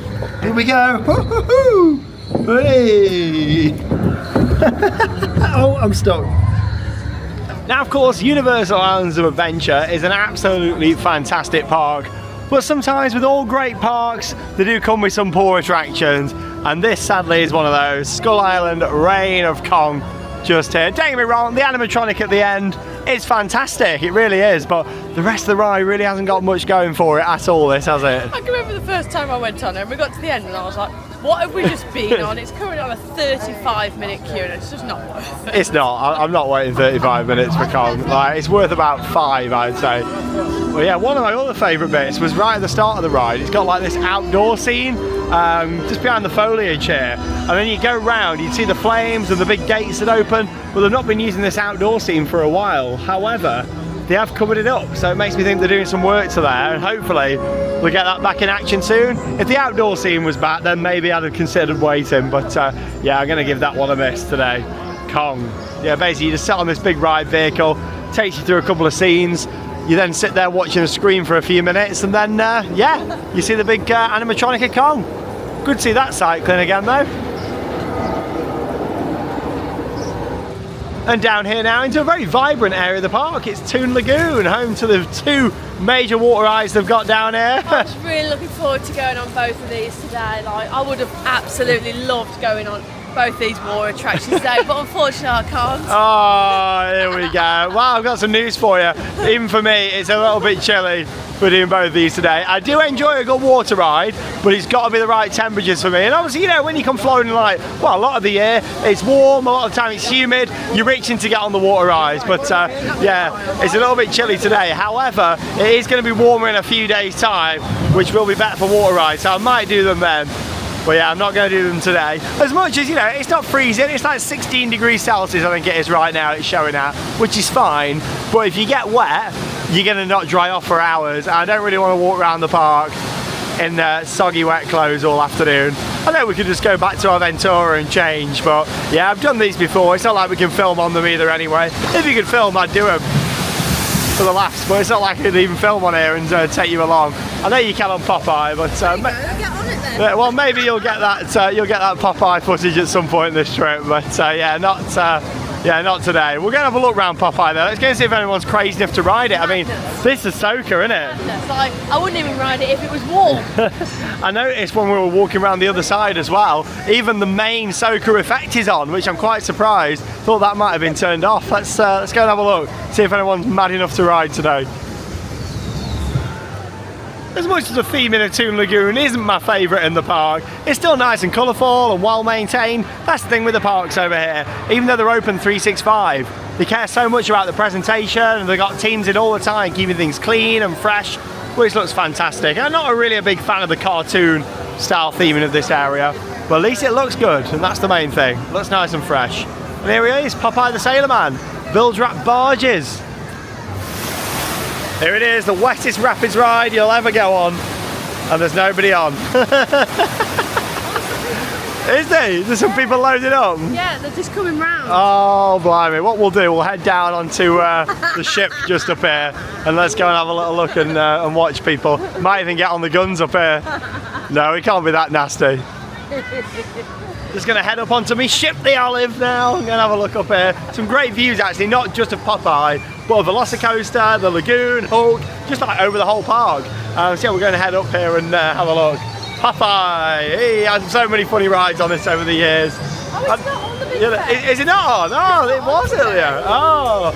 Here we go. Hey. Oh, I'm stuck. Now of course, Universal Islands of Adventure is an absolutely fantastic park, but sometimes with all great parks, they do come with some poor attractions, and this sadly is one of those. Skull Island Reign of Kong just here. Don't get me wrong, the animatronic at the end is fantastic, it really is, but the rest of the ride really hasn't got much going for it at all, this has it?
I can remember the first time I went on it and we got to the end and I was like, what have we just been on? It's currently on a 35-minute queue and it's just not worth it.
It's not. I'm not waiting 35 minutes for Kong. Like, it's worth about 5, I'd say. Well, yeah, one of my other favourite bits was right at the start of the ride. It's got like this outdoor scene just behind the foliage here. And then you go round, you see the flames and the big gates that open. Well, they've not been using this outdoor scene for a while. However, they have covered it up, so it makes me think they're doing some work to there, and hopefully we'll get that back in action soon. If the outdoor scene was back, then maybe I'd have considered waiting, but yeah, I'm going to give that one a miss today. Kong. Yeah, basically you just sit on this big ride vehicle, takes you through a couple of scenes, you then sit there watching a screen for a few minutes, and then yeah, you see the big animatronic of Kong. Good to see that cycling again though. And down here now into a very vibrant area of the park. It's Toon Lagoon, home to the 2 major water rides they've got down here.
I was really looking forward to going on both of these today. Like, I would have absolutely loved going on both these water attractions today, but unfortunately I can't.
Oh, here we go. Well, I've got some news for you. Even for me, it's a little bit chilly for doing both of these today. I do enjoy a good water ride, but it's got to be the right temperatures for me. And obviously, you know, when you come floating, like, well, a lot of the year, it's warm, a lot of the time it's humid, you're reaching to get on the water rides. But yeah, it's a little bit chilly today. However, it is going to be warmer in a few days' time, which will be better for water rides, so I might do them then. But yeah, I'm not going to do them today. As much as, you know, it's not freezing, it's like 16 degrees Celsius I think it is right now, it's showing out, which is fine. But if you get wet, you're going to not dry off for hours. I don't really want to walk around the park in soggy wet clothes all afternoon. I know we could just go back to our Ventura and change, but yeah, I've done these before. It's not like we can film on them either anyway. If you could film, I'd do them for the laughs, but it's not like I could even film on here and take you along. I know you can on Popeye, but
get on it then.
well, maybe you'll get that Popeye footage at some point in this trip. But yeah, not Yeah, not today. We're going to have a look round Popeye though. Let's go and see if anyone's crazy enough to ride it. I mean, this is Ahsoka, isn't it?
Like, I wouldn't even ride it if it was warm.
I noticed when we were walking around the other side as well, even the main Ahsoka effect is on, which I'm quite surprised. Thought that might have been turned off. Let's go and have a look, see if anyone's mad enough to ride today. As much as the theme in a Toon Lagoon isn't my favourite in the park, it's still nice and colourful and well maintained. That's the thing with the parks over here. Even though they're open 365, they care so much about the presentation and they've got teams in all the time keeping things clean and fresh, which looks fantastic. I'm not really a big fan of the cartoon style theming of this area, but at least it looks good and that's the main thing. It looks nice and fresh. And here he is, Popeye the Sailor Man, bilge wrap barges. Here it is, the wettest rapids ride you'll ever go on, and there's nobody on. Is there? There's some people loaded up?
Yeah, they're just coming round.
Oh, blimey. What we'll do, we'll head down onto the ship just up here, and let's go and have a little look and watch people. Might even get on the guns up here. No, it can't be that nasty. Just going to head up onto me ship, the Olive, now. I'm going to have a look up here. Some great views, actually, not just of Popeye, but of VelociCoaster, the Lagoon, Hulk, just like over the whole park. So yeah, we're going to head up here and have a look. Popeye! He had so many funny rides on this over the years.
Oh, it's not on the big
Is it not on? Oh, it was earlier. Oh.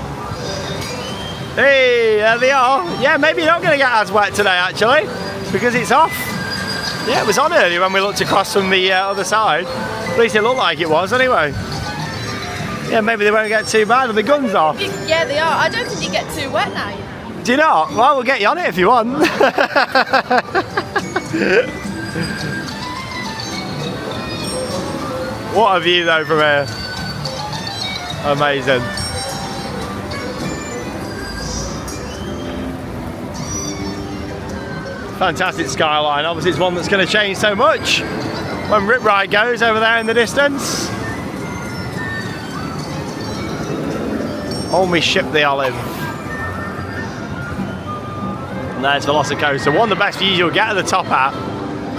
Hey, there they are. Yeah, maybe you're not going to get as wet today, actually, because it's off. Yeah, it was on earlier when we looked across from the other side. At least it looked like it was, anyway. Yeah, maybe they won't get too bad. Are the guns off?
Yeah, they are. I don't think you get too wet now, you know.
Do you not? Well, we'll get you on it if you want. What a view though from here. Amazing. Fantastic skyline. Obviously it's one that's going to change so much when Rip Ride goes over there in the distance. Hold me ship, the Olive. And there's VelociCoaster. One of the best views you'll get at the top hat,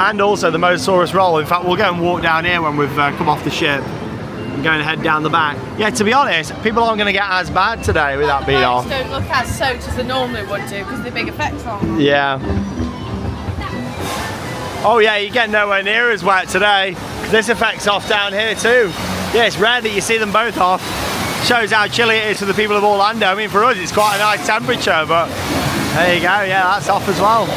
and also the Mosasaurus roll. In fact, we'll go and walk down here when we've come off the ship and go and head down the back. Yeah, to be honest, people aren't going to get as bad today with that being off.
Don't look as soaked as they normally would do because of the big effects on.
Yeah. Oh yeah, you get nowhere near as wet today. This effect's off down here too. Yeah, it's rare that you see them both off. Shows how chilly it is for the people of Orlando. I mean, for us it's quite a nice temperature, but there you go, yeah, that's off as well.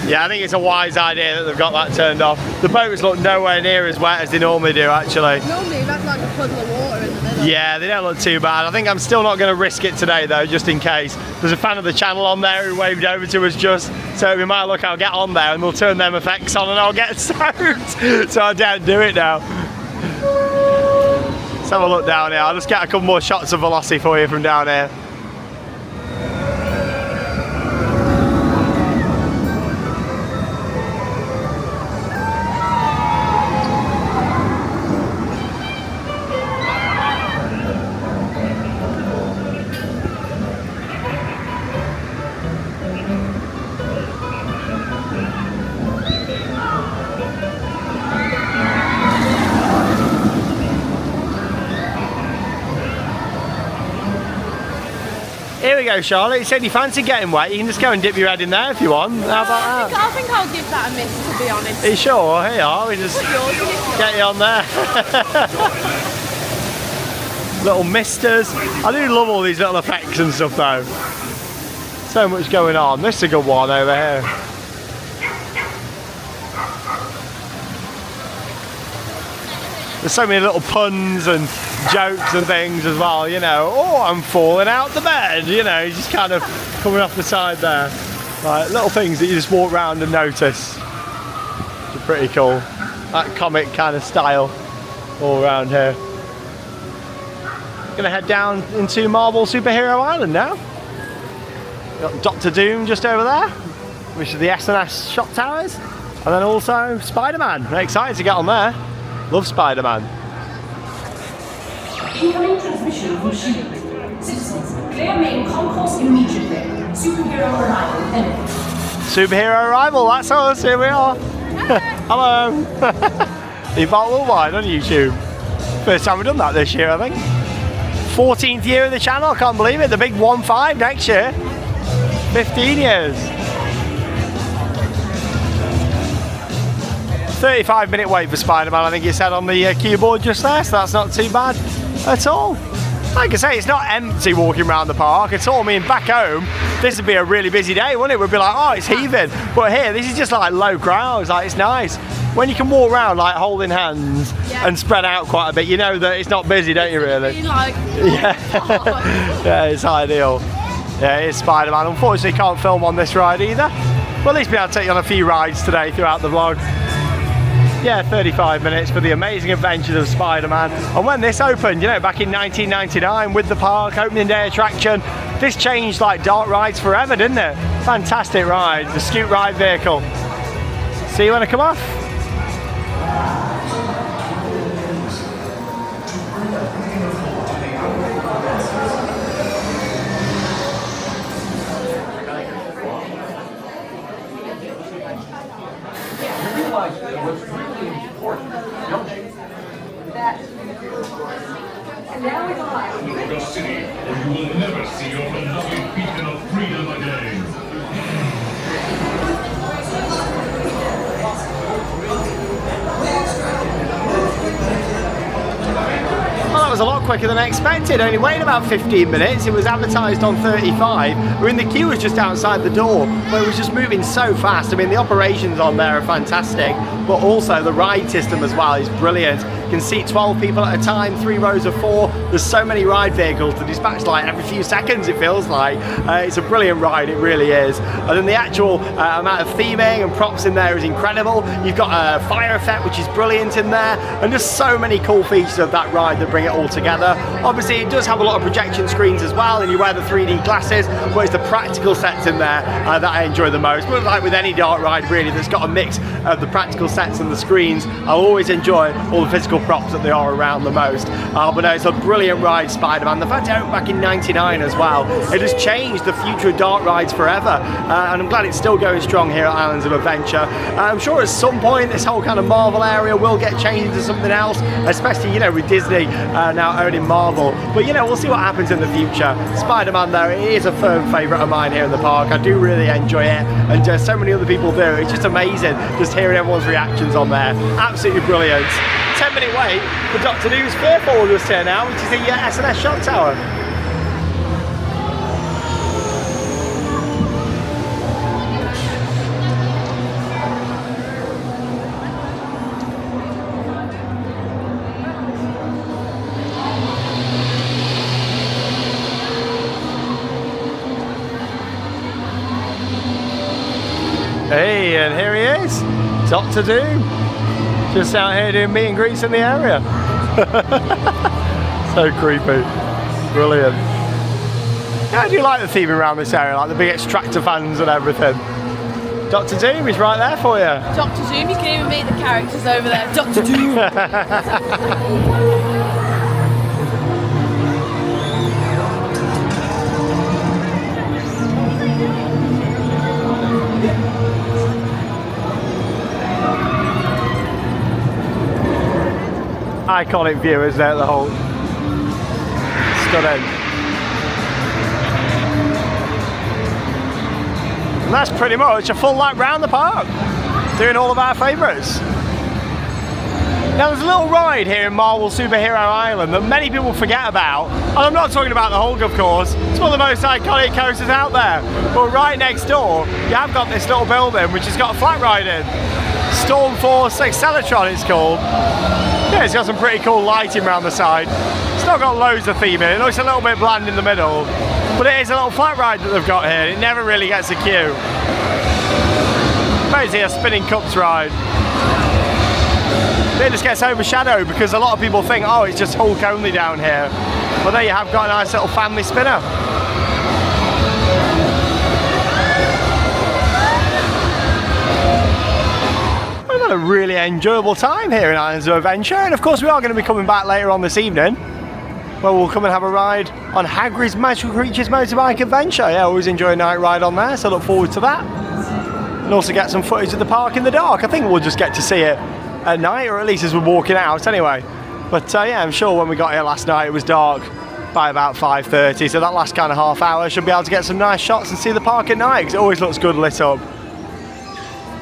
Yeah, I think it's a wise idea that they've got that turned off. The boats look nowhere near as wet as they normally do, actually.
Normally that's like a puddle of water in the middle.
Yeah, they don't look too bad. I think I'm still not going to risk it today though, just in case. There's a fan of the channel on there who waved over to us just, so we might look, I'll get on there and we'll turn them effects on and I'll get soaked. So I don't do it now. Let's have a look down here. I'll just get a couple more shots of Veloci for you from down here. Here we go, Charlotte. You said you fancy getting wet. You can just go and dip your head in there if you want. How about that?
I think I'll give that a miss, to be honest.
Are you sure? Here you are. We just get you on there. Little misters. I do love all these little effects and stuff though. So much going on. This is a good one over here. There's so many little puns and jokes and things as well, you know. Oh, I'm falling out the bed, you know, just kind of coming off the side there. Like, little things that you just walk around and notice. Which are pretty cool. That comic kind of style all around here. Gonna head down into Marvel Superhero Island now. Got Doctor Doom just over there, which is the S&S shop towers. And then also Spider-Man. Very excited to get on there. Love Spider-Man.
Incoming transmission from SHIELD. Citizens, clear main concourse immediately. Superhero arrival imminent.
Superhero arrival, that's us, here we are. Hello. You bought a little wine on YouTube. First time we've done that this year, I think. 14th year of the channel, I can't believe it. The big 1-5 next year. 15 years. 35-minute wait for Spider-Man, I think you said on the cue board just there, so that's not too bad at all. Like I say, it's not empty walking around the park at all. I mean, back home, this would be a really busy day, wouldn't it? We'd be like, oh, it's heaving. But here, this is just like low crowds, like it's nice. When you can walk around like holding hands and spread out quite a bit, you know that it's not busy, don't you really? Yeah, it's ideal. Yeah, it is Spider-Man. Unfortunately, can't film on this ride either. But at least we had to take you on a few rides today throughout the vlog. Yeah, 35 minutes for the amazing adventures of Spider-Man. And when this opened, you know, back in 1999 with the park opening day attraction, this changed like dark rides forever, didn't it? Fantastic ride, the Scoot Ride vehicle. See you when I come off.
And now it's live.
The city, or you will never see your beloved beacon of freedom again.
Well, that was a lot quicker than I expected. Only waited about 15 minutes. It was advertised on 35. I mean, the queue was just outside the door, but it was just moving so fast. I mean, the operations on there are fantastic, but also the ride system as well is brilliant. You can seat 12 people at a time, 3 rows of 4. There's so many ride vehicles to dispatch like every few seconds, it feels like. It's a brilliant ride, it really is. And then the actual amount of theming and props in there is incredible. You've got a fire effect, which is brilliant in there, and just so many cool features of that ride that bring it all together. Obviously, it does have a lot of projection screens as well, and you wear the 3D glasses, but it's the practical sets in there that I enjoy the most. But like with any dark ride, really, that's got a mix of the practical sets and the screens, I'll always enjoy all the physical props that they are around the most. But no, it's a brilliant ride, Spider-Man. The fact it opened back in '99 as well, it has changed the future of dark rides forever, and I'm glad it's still going strong here at Islands of Adventure. I'm sure at some point this whole kind of Marvel area will get changed into something else, especially, you know, with Disney now owning Marvel. But you know, we'll see what happens in the future. Spider-Man though, it is a firm favourite of mine here in the park. I do really enjoy it, and so many other people do. It's just amazing just hearing everyone's reactions on there. Absolutely brilliant. 10-minute wait for Doctor Doom's Fearfall with us here now, which is the S&S Shop Tower. Hey, and here he is, Doctor Doom. Just out here doing meet and greets in the area. So creepy. Brilliant. Yeah, I do like the theme around this area, like the big extractor fans and everything. Doctor Doom is right there for you.
Doctor Doom, you can even meet the characters over there. Doctor Doom.
Iconic view, isn't it, the whole stunning. And that's pretty much a full lap round the park, doing all of our favourites. Now there's a little ride here in Marvel Superhero Island that many people forget about, and I'm not talking about the Hulk, of course. It's one of the most iconic coasters out there, but right next door you have got this little building which has got a flat ride in. Storm Force Acceleratron it's called. Yeah, it's got some pretty cool lighting around the side. It's not got loads of theming, it looks a little bit bland in the middle, but it is a little flat ride that they've got here. It never really gets a queue. Basically a spinning cups ride. It just gets overshadowed because a lot of people think, oh, it's just Hulk only down here. But there you have got a nice little family spinner. We've had a really enjoyable time here in Islands of Adventure, and of course we are going to be coming back later on this evening, where we'll come and have a ride on Hagrid's Magical Creatures Motorbike Adventure. Yeah, I always enjoy a night ride on there, so look forward to that. And also get some footage of the park in the dark. I think we'll just get to see it at night, or at least as we're walking out anyway. But yeah, I'm sure when we got here last night it was dark by about 5:30, so that last kind of half hour should be able to get some nice shots and see the park at night, because it always looks good lit up.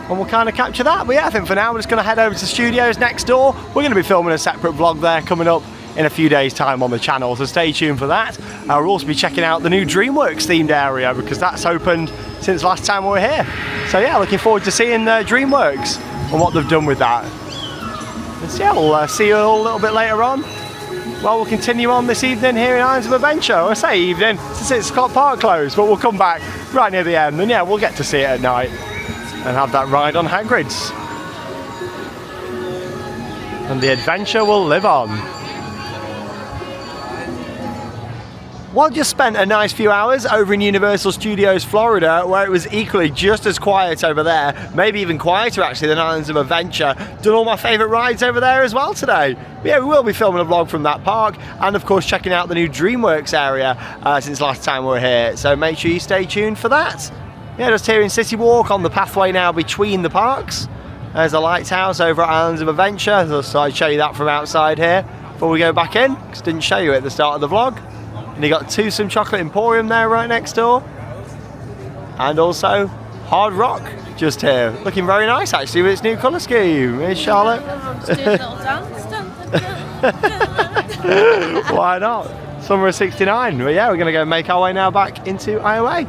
And we'll kind of capture that. But yeah, I think for now we're just going to head over to studios next door. We're going to be filming a separate vlog there coming up in a few days' time on the channel, so stay tuned for that. We'll also be checking out the new DreamWorks themed area, because that's opened since last time we were here. So yeah, looking forward to seeing DreamWorks and what they've done with that. And so yeah, we'll see you all a little bit later on. Well, we'll continue on this evening here in Islands of Adventure. I say evening, since it's Scott Park closed, but we'll come back right near the end, and yeah, we'll get to see it at night and have that ride on Hagrid's. And the adventure will live on. Well, just spent a nice few hours over in Universal Studios Florida, where it was equally just as quiet over there, maybe even quieter actually than Islands of Adventure. Done all my favourite rides over there as well today. But yeah, we will be filming a vlog from that park, and of course checking out the new DreamWorks area since last time we were here, so make sure you stay tuned for that. Yeah, just here in City Walk on the pathway now between the parks. There's a lighthouse over at Islands of Adventure, so I'd show you that from outside here before we go back in, because I didn't show you it at the start of the vlog. And you got Twosome Chocolate Emporium there right next door. And also Hard Rock just here. Looking very nice actually with its new colour scheme. Here's Charlotte. Why not? Summer of '69. But yeah, we're going to go make our way now back into IOA.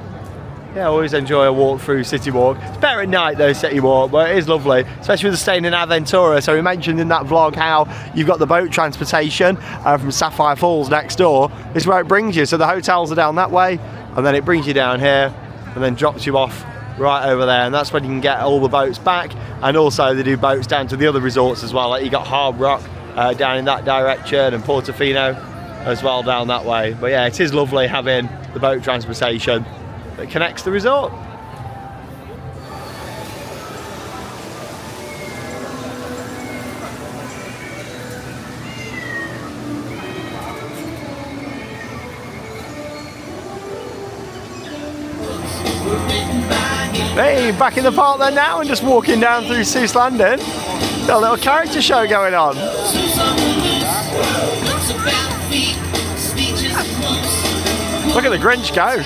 Yeah, I always enjoy a walk through City Walk. It's better at night though, City Walk, but it is lovely, especially with staying in Aventura. So we mentioned in that vlog how you've got the boat transportation from Sapphire Falls next door. This is where it brings you. So the hotels are down that way, and then it brings you down here, and then drops you off right over there. And that's when you can get all the boats back. And also they do boats down to the other resorts as well. Like you got Hard Rock down in that direction, and Portofino as well down that way. But yeah, it is lovely having the boat transportation that connects the resort. Hey, back in the park then now, and just walking down through Seuss Landing. Got a little character show going on. Look at the Grinch go.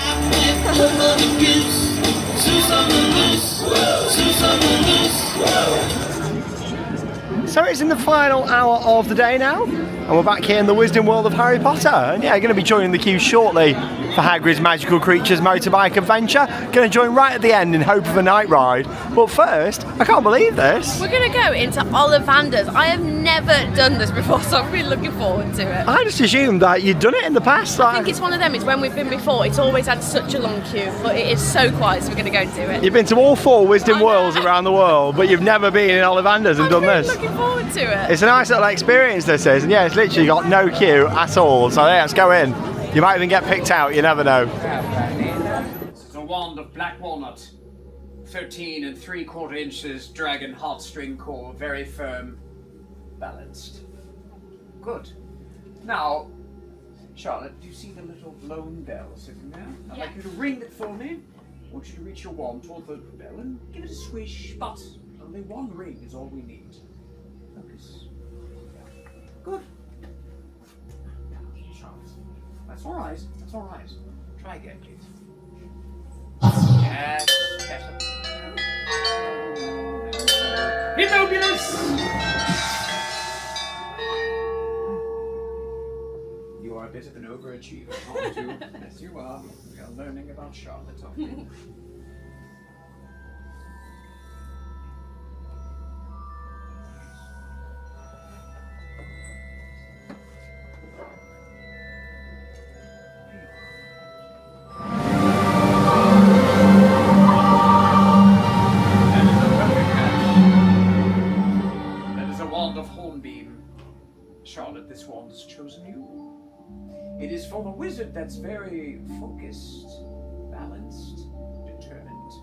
So it's in the final hour of the day now, and we're back here in the Wisdom World of Harry Potter. And yeah, going to be joining the queue shortly for Hagrid's Magical Creatures motorbike adventure. Going to join right at the end in hope of a night ride. But first, I can't believe this.
We're going to go into Ollivander's. I have never done this before, so I'm really looking forward to it.
I just assumed that you'd done it in the past.
I think it's one of them. It's when we've been before. It's always had such a long queue, but it is so quiet, so we're going to go and do it.
You've been to all 4 Wisdom Worlds around the world, but you've never been in Ollivander's and done this.
I'm looking forward to it.
It's a nice little experience, this is. And yeah, it's literally got no queue at all. So yeah, let's go in. You might even get picked out, you never know.
The wand of black walnut, 13 3/4 inches, dragon heartstring core, very firm, balanced. Good. Now, Charlotte, do you see the little blown bell sitting there? I'd like you to ring it for me. I want you to reach your wand toward the bell and give it a swish, but only one ring is all we need. Focus. Good. That's all right. That's all right. Try again, please. Yes. Better. Immobulus! You are a bit of an overachiever, aren't you? Yes, you are. We are learning about Charlotte, aren't we? Charlotte, this wand has chosen you. It is for the wizard that's very focused, balanced, determined,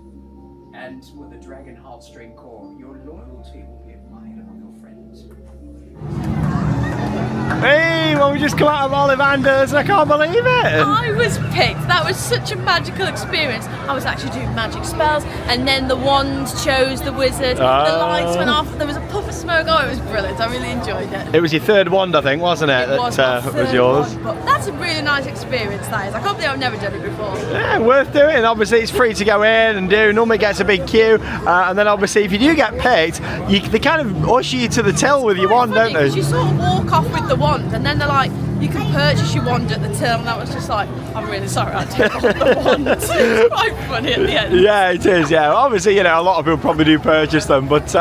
and with a dragon heartstring core, your loyalty will be admired among your friends.
Hey, well, we just come out of Ollivander's and I can't believe it.
I was picked. That was such a magical experience. I was actually doing magic spells, and then the wand chose the wizard. The lights went off. There was a puff of smoke. Oh, it was brilliant. I really enjoyed it.
It was your third wand, I think, wasn't it?
It was
yours.
One, but that's a really nice experience, that is. I can't believe I've never done it before.
Yeah, worth doing. Obviously, it's free to go in and do. Normally it gets a big queue. And then obviously, if you do get picked, they kind of usher you to the till with your wand, don't they?
You sort of walk off with the wand, and then they're like, you can purchase your wand at the till, and that was just like, I'm really sorry, I didn't want the wand. It's quite funny at the end.
Yeah, it is, yeah. Obviously, you know, a lot of people probably do purchase them, but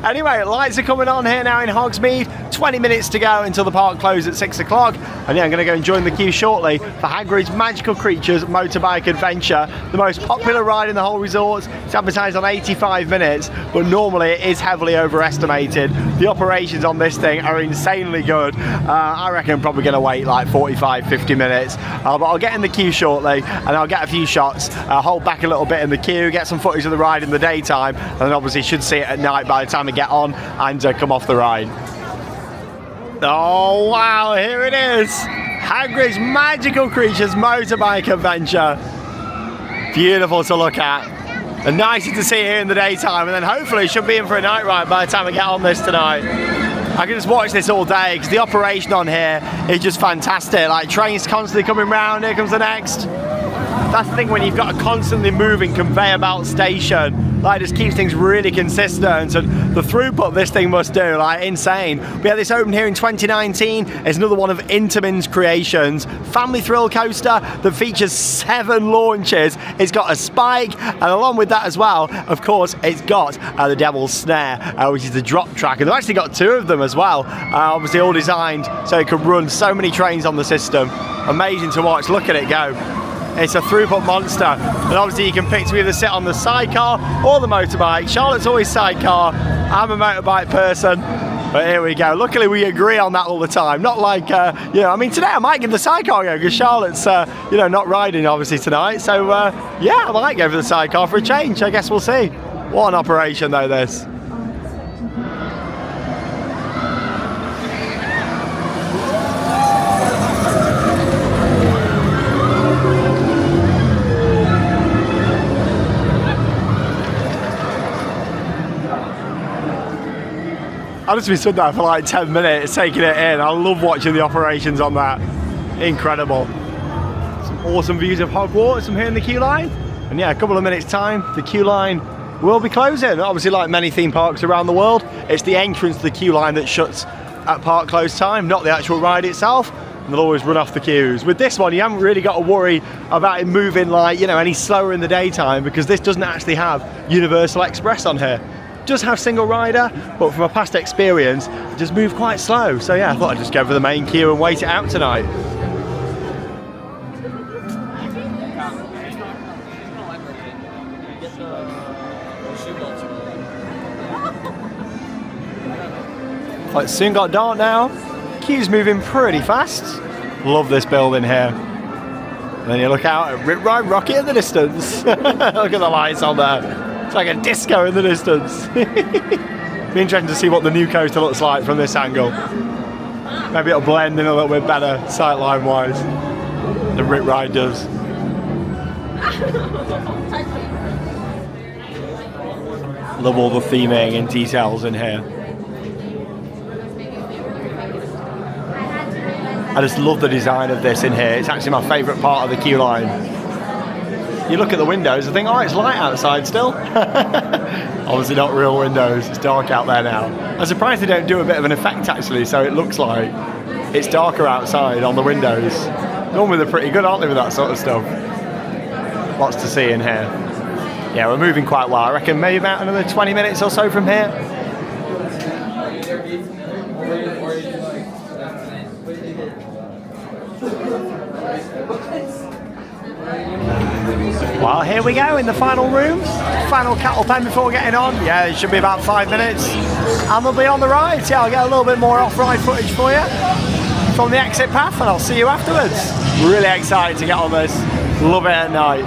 anyway, lights are coming on here now in Hogsmeade. 20 minutes to go until the park closes at 6 o'clock, and yeah, I'm going to go and join the queue shortly for Hagrid's Magical Creatures Motorbike Adventure, the most popular ride in the whole resort. It's advertised on 85 minutes, but normally it is heavily overestimated. The operations on this thing are insanely good. I reckon I'm probably going to wait like 45-50 minutes, but I'll get in the queue shortly and I'll get a few shots, hold back a little bit in the queue, get some footage of the ride in the daytime, and then obviously should see it at night by the time I get on and come off the ride. Oh wow, here it is, Hagrid's Magical Creatures Motorbike Adventure. Beautiful to look at and nicer to see here in the daytime, and then hopefully should be in for a night ride by the time I get on this tonight. I can just watch this all day because the operation on here is just fantastic. Like, trains constantly coming round. Here comes the next. That's the thing when you've got a constantly moving conveyor belt station. Like, it just keeps things really consistent, and the throughput this thing must do, like, insane. We had this open here in 2019. It's another one of Intamin's creations. Family thrill coaster that features 7 launches. It's got a spike, and along with that as well, of course, it's got the Devil's Snare, which is the drop track, and they've actually got 2 of them as well. Obviously all designed so it can run so many trains on the system. Amazing to watch. Look at it go. It's a throughput monster, and obviously you can pick to either sit on the sidecar or the motorbike. Charlotte's always sidecar. I'm a motorbike person, but here we go. Luckily we agree on that all the time. Not like, you know, I mean, today I might give the sidecar a go because Charlotte's, you know, not riding obviously tonight. So yeah, I might go for the sidecar for a change. I guess we'll see. What an operation though, this. I've just been stood there for like 10 minutes taking it in. I love watching the operations on that. Incredible. Some awesome views of Hogwarts from here in the queue line. And yeah, a couple of minutes time, the queue line will be closing. Obviously, like many theme parks around the world, it's the entrance to the queue line that shuts at park close time, not the actual ride itself. And they'll always run off the queues. With this one, you haven't really got to worry about it moving like, you know, any slower in the daytime, because this doesn't actually have Universal Express on here. Does have single rider, but from a past experience, it just moved quite slow. So yeah, I thought I'd just go for the main queue and wait it out tonight. Well, it's soon got dark now. Queue's moving pretty fast. Love this building here. And then you look out at Rip Ride Rocket in the distance. Look at the lights on there. It's like a disco in the distance. Be interesting to see what the new coaster looks like from this angle. Maybe it'll blend in a little bit better sightline wise than Rip Ride does. Love all the theming and details in here. I just love the design of this in here. It's actually my favourite part of the queue line. You look at the windows and think, oh, it's light outside still. Obviously not real windows, it's dark out there now. I'm surprised they don't do a bit of an effect actually, so it looks like it's darker outside on the windows. Normally they're pretty good, aren't they, with that sort of stuff? Lots to see in here. Yeah, we're moving quite well. I reckon maybe about another 20 minutes or so from here. Well, here we go in the final rooms. Final cattle pen before getting on. Yeah, it should be about 5 minutes. And we'll be on the ride. Yeah, I'll get a little bit more off-ride footage for you from the exit path, and I'll see you afterwards. Really excited to get on this. Love it at night.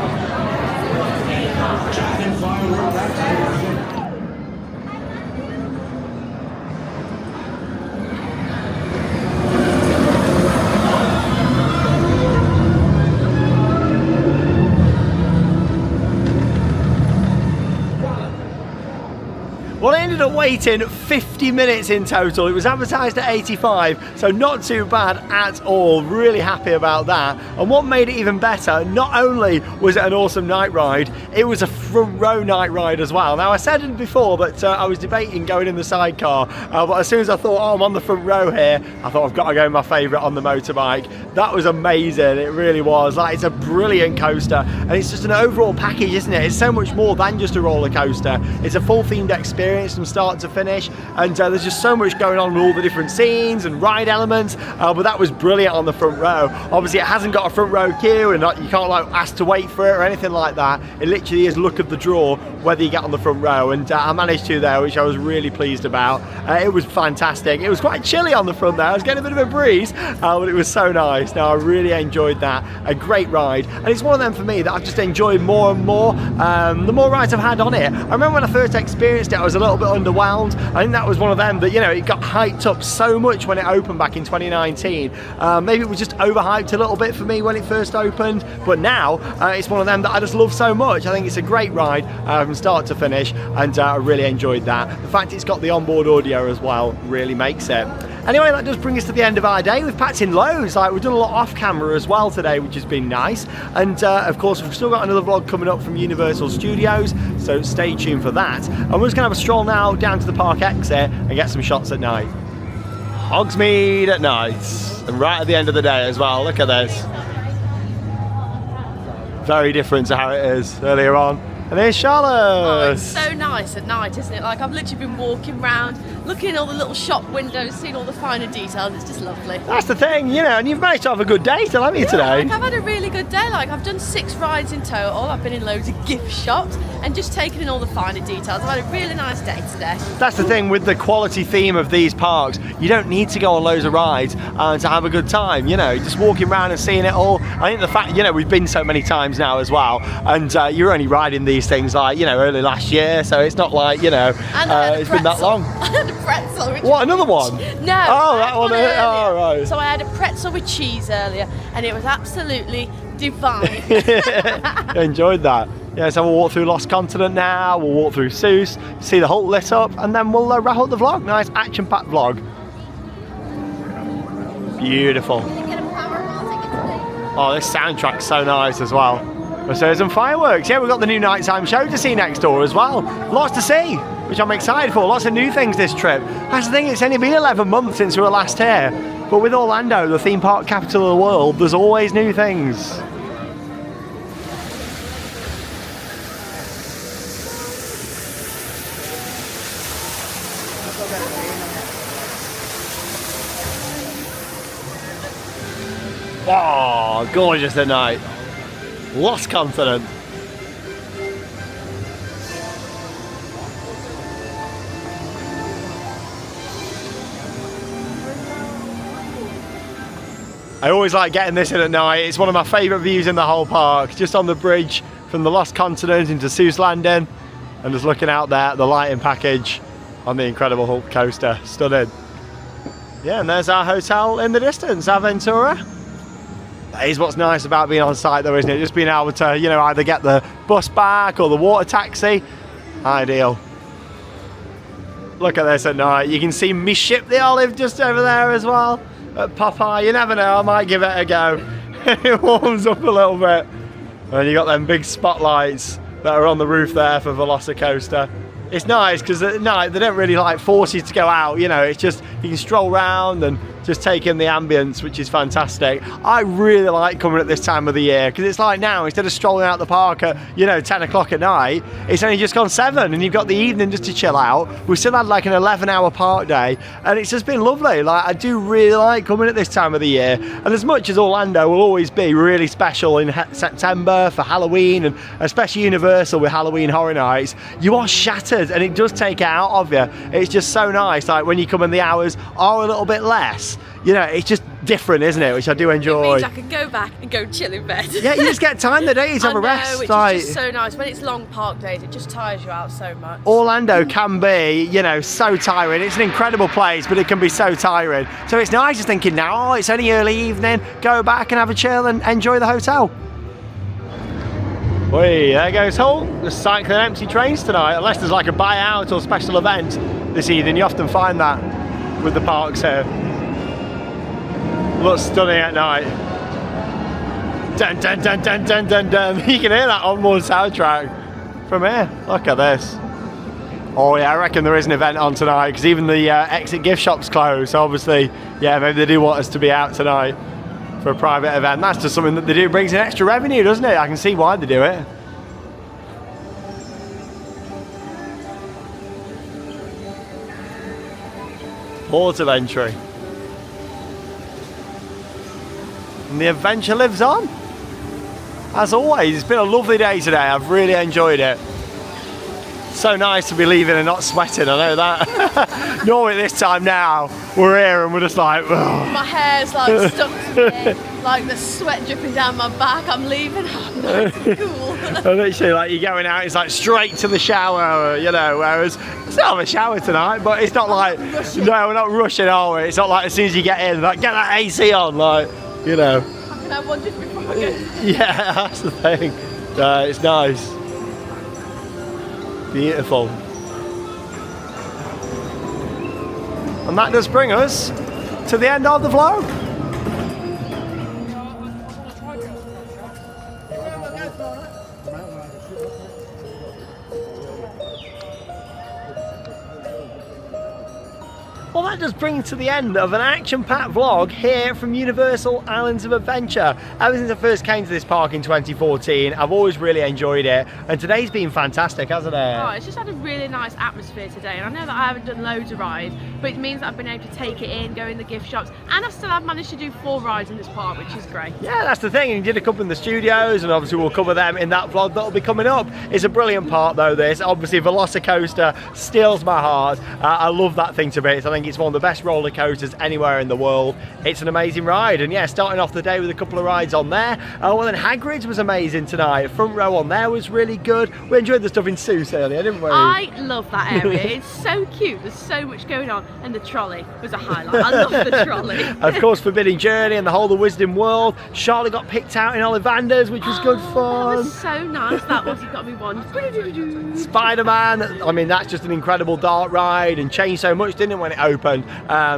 Well, I ended up waiting 50 minutes in total. It was advertised at 85, so not too bad at all. Really happy about that. And what made it even better, not only was it an awesome night ride, it was a front row night ride as well. Now, I said it before that I was debating going in the sidecar, but as soon as I thought, oh, I'm on the front row here, I thought I've got to go my favourite on the motorbike. That was amazing, it really was. Like, it's a brilliant coaster, and it's just an overall package, isn't it? It's so much more than just a roller coaster. It's a full themed experience from start to finish, and there's just so much going on with all the different scenes and ride elements, but that was brilliant on the front row. Obviously, it hasn't got a front row queue, and you can't like ask to wait for it or anything like that. It literally is luck of the draw whether you get on the front row, and I managed to there, which I was really pleased about. It was fantastic. It was quite chilly on the front there. I was getting a bit of a breeze, but it was so nice. Now, I really enjoyed that. A great ride, and it's one of them for me that I've just enjoyed more and more the more rides I've had on it. I remember when I first experienced it, I was a little bit underwhelmed. I think that was one of them that, you know, it got hyped up so much when it opened back in 2019. Maybe it was just overhyped a little bit for me when it first opened, but now it's one of them that I just love so much. I think it's a great ride from start to finish, and I really enjoyed that. The fact it's got the onboard audio as well really makes it. Anyway, that does bring us to the end of our day. We've packed in loads, like we've done a lot off camera as well today, which has been nice. And of course, we've still got another vlog coming up from Universal Studios, so stay tuned for that. And we're just gonna have a stroll now down to the park exit and get some shots at night. Hogsmeade at night, and right at the end of the day as well. Look at this. Very different to how it is earlier on. And there's Charlotte.
Oh, it's so nice at night, isn't it? Like, I've literally been walking around, looking at all the little shop windows, seeing all the finer details. It's just lovely.
That's the thing, you know, and you've managed to have a good day still, haven't you, today?
Like, I've had a really good day. Like, I've done 6 rides in total. I've been in loads of gift shops and just taken in all the finer details. I've had a really nice day today.
That's the thing with the quality theme of these parks. You don't need to go on loads of rides to have a good time, you know, just walking around and seeing it all. I think the fact, you know, we've been so many times now as well, and you're only riding these things like, you know, early last year, so it's not like, you know, it's been that long.
I had a pretzel.
What, another one?
No.
Oh, that one. Oh, right.
So I had a pretzel with cheese earlier, and it was absolutely divine.
I enjoyed that. Yeah, so we'll walk through Lost Continent now, we'll walk through Seuss, see the Hulk lit up, and then we'll wrap up the vlog. Nice action-packed vlog. Beautiful. Oh, this soundtrack's so nice as well. So there's some fireworks. Yeah, we've got the new nighttime show to see next door as well. Lots to see, which I'm excited for. Lots of new things this trip. That's the thing, it's only been 11 months since we were last here. But with Orlando, the theme park capital of the world, there's always new things. Oh, gorgeous at night. Lost Continent. I always like getting this in at night. It's one of my favourite views in the whole park. Just on the bridge from the Lost Continent into Seuss Landing, and just looking out there at the lighting package on the Incredible Hulk coaster. Stunning. Yeah, and there's our hotel in the distance, Aventura. That is what's nice about being on site though, isn't it? Just being able to, you know, either get the bus back or the water taxi. Ideal. Look at this at night. You can see me ship the Olive just over there as well. At Popeye, you never know, I might give it a go. It warms up a little bit. And you got them big spotlights that are on the roof there for VelociCoaster. It's nice because at night they don't really like force you to go out, you know, it's just you can stroll around and just take in the ambience, which is fantastic. I really like coming at this time of the year because it's like now, instead of strolling out the park at, you know, 10 o'clock at night, it's only just gone 7 and you've got the evening just to chill out. We've still had like an 11-hour park day and it's just been lovely. Like, I do really like coming at this time of the year, and as much as Orlando will always be really special in September for Halloween, and especially Universal with Halloween Horror Nights, you are shattered and it does take it out of you. It's just so nice, like when you come in the hours are a little bit less. You know, it's just different, isn't it? Which I do enjoy.
It means I can go back and go chill in bed.
Yeah, you just get time the day to have a rest.
Which is just so nice. When it's long park days, it just tires you out so much.
Orlando can be, you know, so tiring. It's an incredible place, but it can be so tiring. So it's nice just thinking now, oh, it's only early evening, go back and have a chill and enjoy the hotel. Whee, there goes Hull. Just cycling empty trains tonight, unless there's like a buyout or special event this evening. You often find that with the parks here. Looks stunning at night. Dun dun dun dun dun dun dun. You can hear that onboard soundtrack from here. Look at this. Oh yeah, I reckon there is an event on tonight because even the exit gift shop's closed. So obviously, yeah, maybe they do want us to be out tonight for a private event. That's just something that they do. Brings in extra revenue, doesn't it? I can see why they do it. Port of entry. And the adventure lives on. As always, it's been a lovely day today. I've really enjoyed it. So nice to be leaving and not sweating, I know that. Normally this time now, we're here and we're just like, ugh.
My hair's like stuck to me, like the sweat dripping down my back. I'm leaving, I'm nice and cool.
Literally, like you're going out, it's like straight to the shower, you know, whereas it's not have a shower tonight, but it's not like, no, we're not rushing, are we? It's not like as soon as you get in, like get that AC on, like, you know.
I can have one just before I go.
Yeah, that's the thing. It's nice. Beautiful. And that does bring us to the end of the vlog. Well, that does bring to the end of an action-packed vlog here from Universal Islands of Adventure. Ever since I first came to this park in 2014, I've always really enjoyed it, and today's been fantastic, hasn't it?
Oh, it's just had a really nice atmosphere today, and I know that I haven't done loads of rides, but it means that I've been able to take it in, go in the gift shops, and I still have managed to do 4 rides in this park, which is great.
Yeah, that's the thing, and you did a couple in the studios, and obviously we'll cover them in that vlog that'll be coming up. It's a brilliant park though, this. Obviously VelociCoaster steals my heart. I love that thing to bits. I think it's one of the best roller coasters anywhere in the world. It's an amazing ride, and yeah, starting off the day with a couple of rides on there. Well, then Hagrid's was amazing tonight. Front row on there was really good. We enjoyed the stuff in Seuss earlier, didn't we?
I love that area. It's so cute. There's so much going on, and the trolley was a highlight. I love the trolley.
Of course, Forbidden Journey and the whole of Wizarding World. Charlotte got picked out in Ollivanders, which was good fun.
That was so nice. That was. You got me one.
Spider-Man. I mean, that's just an incredible dark ride, and changed so much, didn't it, when it opened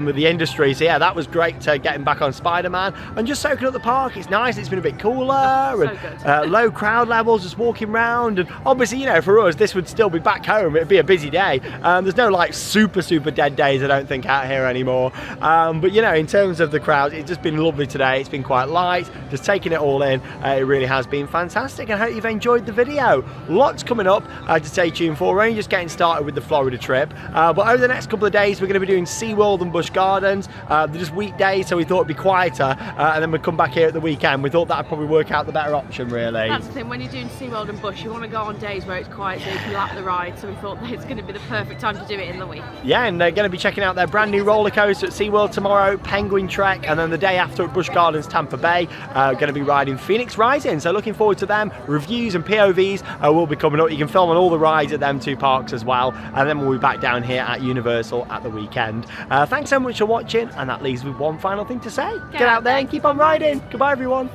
with the industry. So yeah, that was great to get him back on Spider-Man and just soaking up the park. It's nice. It's been a bit cooler and low crowd levels, just walking around. And obviously, you know, for us, this would still be back home. It'd be a busy day. There's no like super dead days, I don't think, out here anymore. But you know, in terms of the crowds, it's just been lovely today. It's been quite light, just taking it all in. It really has been fantastic. I hope you've enjoyed the video. Lots coming up to stay tuned for. We're only just getting started with the Florida trip, but over the next couple of days we're going to be doing SeaWorld and Busch Gardens. They're just weekdays, so we thought it'd be quieter, and then we'd come back here at the weekend. We thought that'd probably work out the better option, really.
That's the thing, when you're doing SeaWorld and Busch, you want to go on days where it's quiet so you can lap the ride, so we thought that it's going to be the perfect time to do it in the week.
Yeah, and they're going to be checking out their brand new roller coaster at SeaWorld tomorrow, Penguin Trek, and then the day after at Busch Gardens, Tampa Bay, going to be riding Phoenix Rising, so looking forward to them. Reviews and POVs will be coming up. You can film on all the rides at them 2 parks as well, and then we'll be back down here at Universal at the weekend. Thanks so much for watching, and that leaves me with one final thing to say. Get out there and keep on riding. Goodbye, everyone.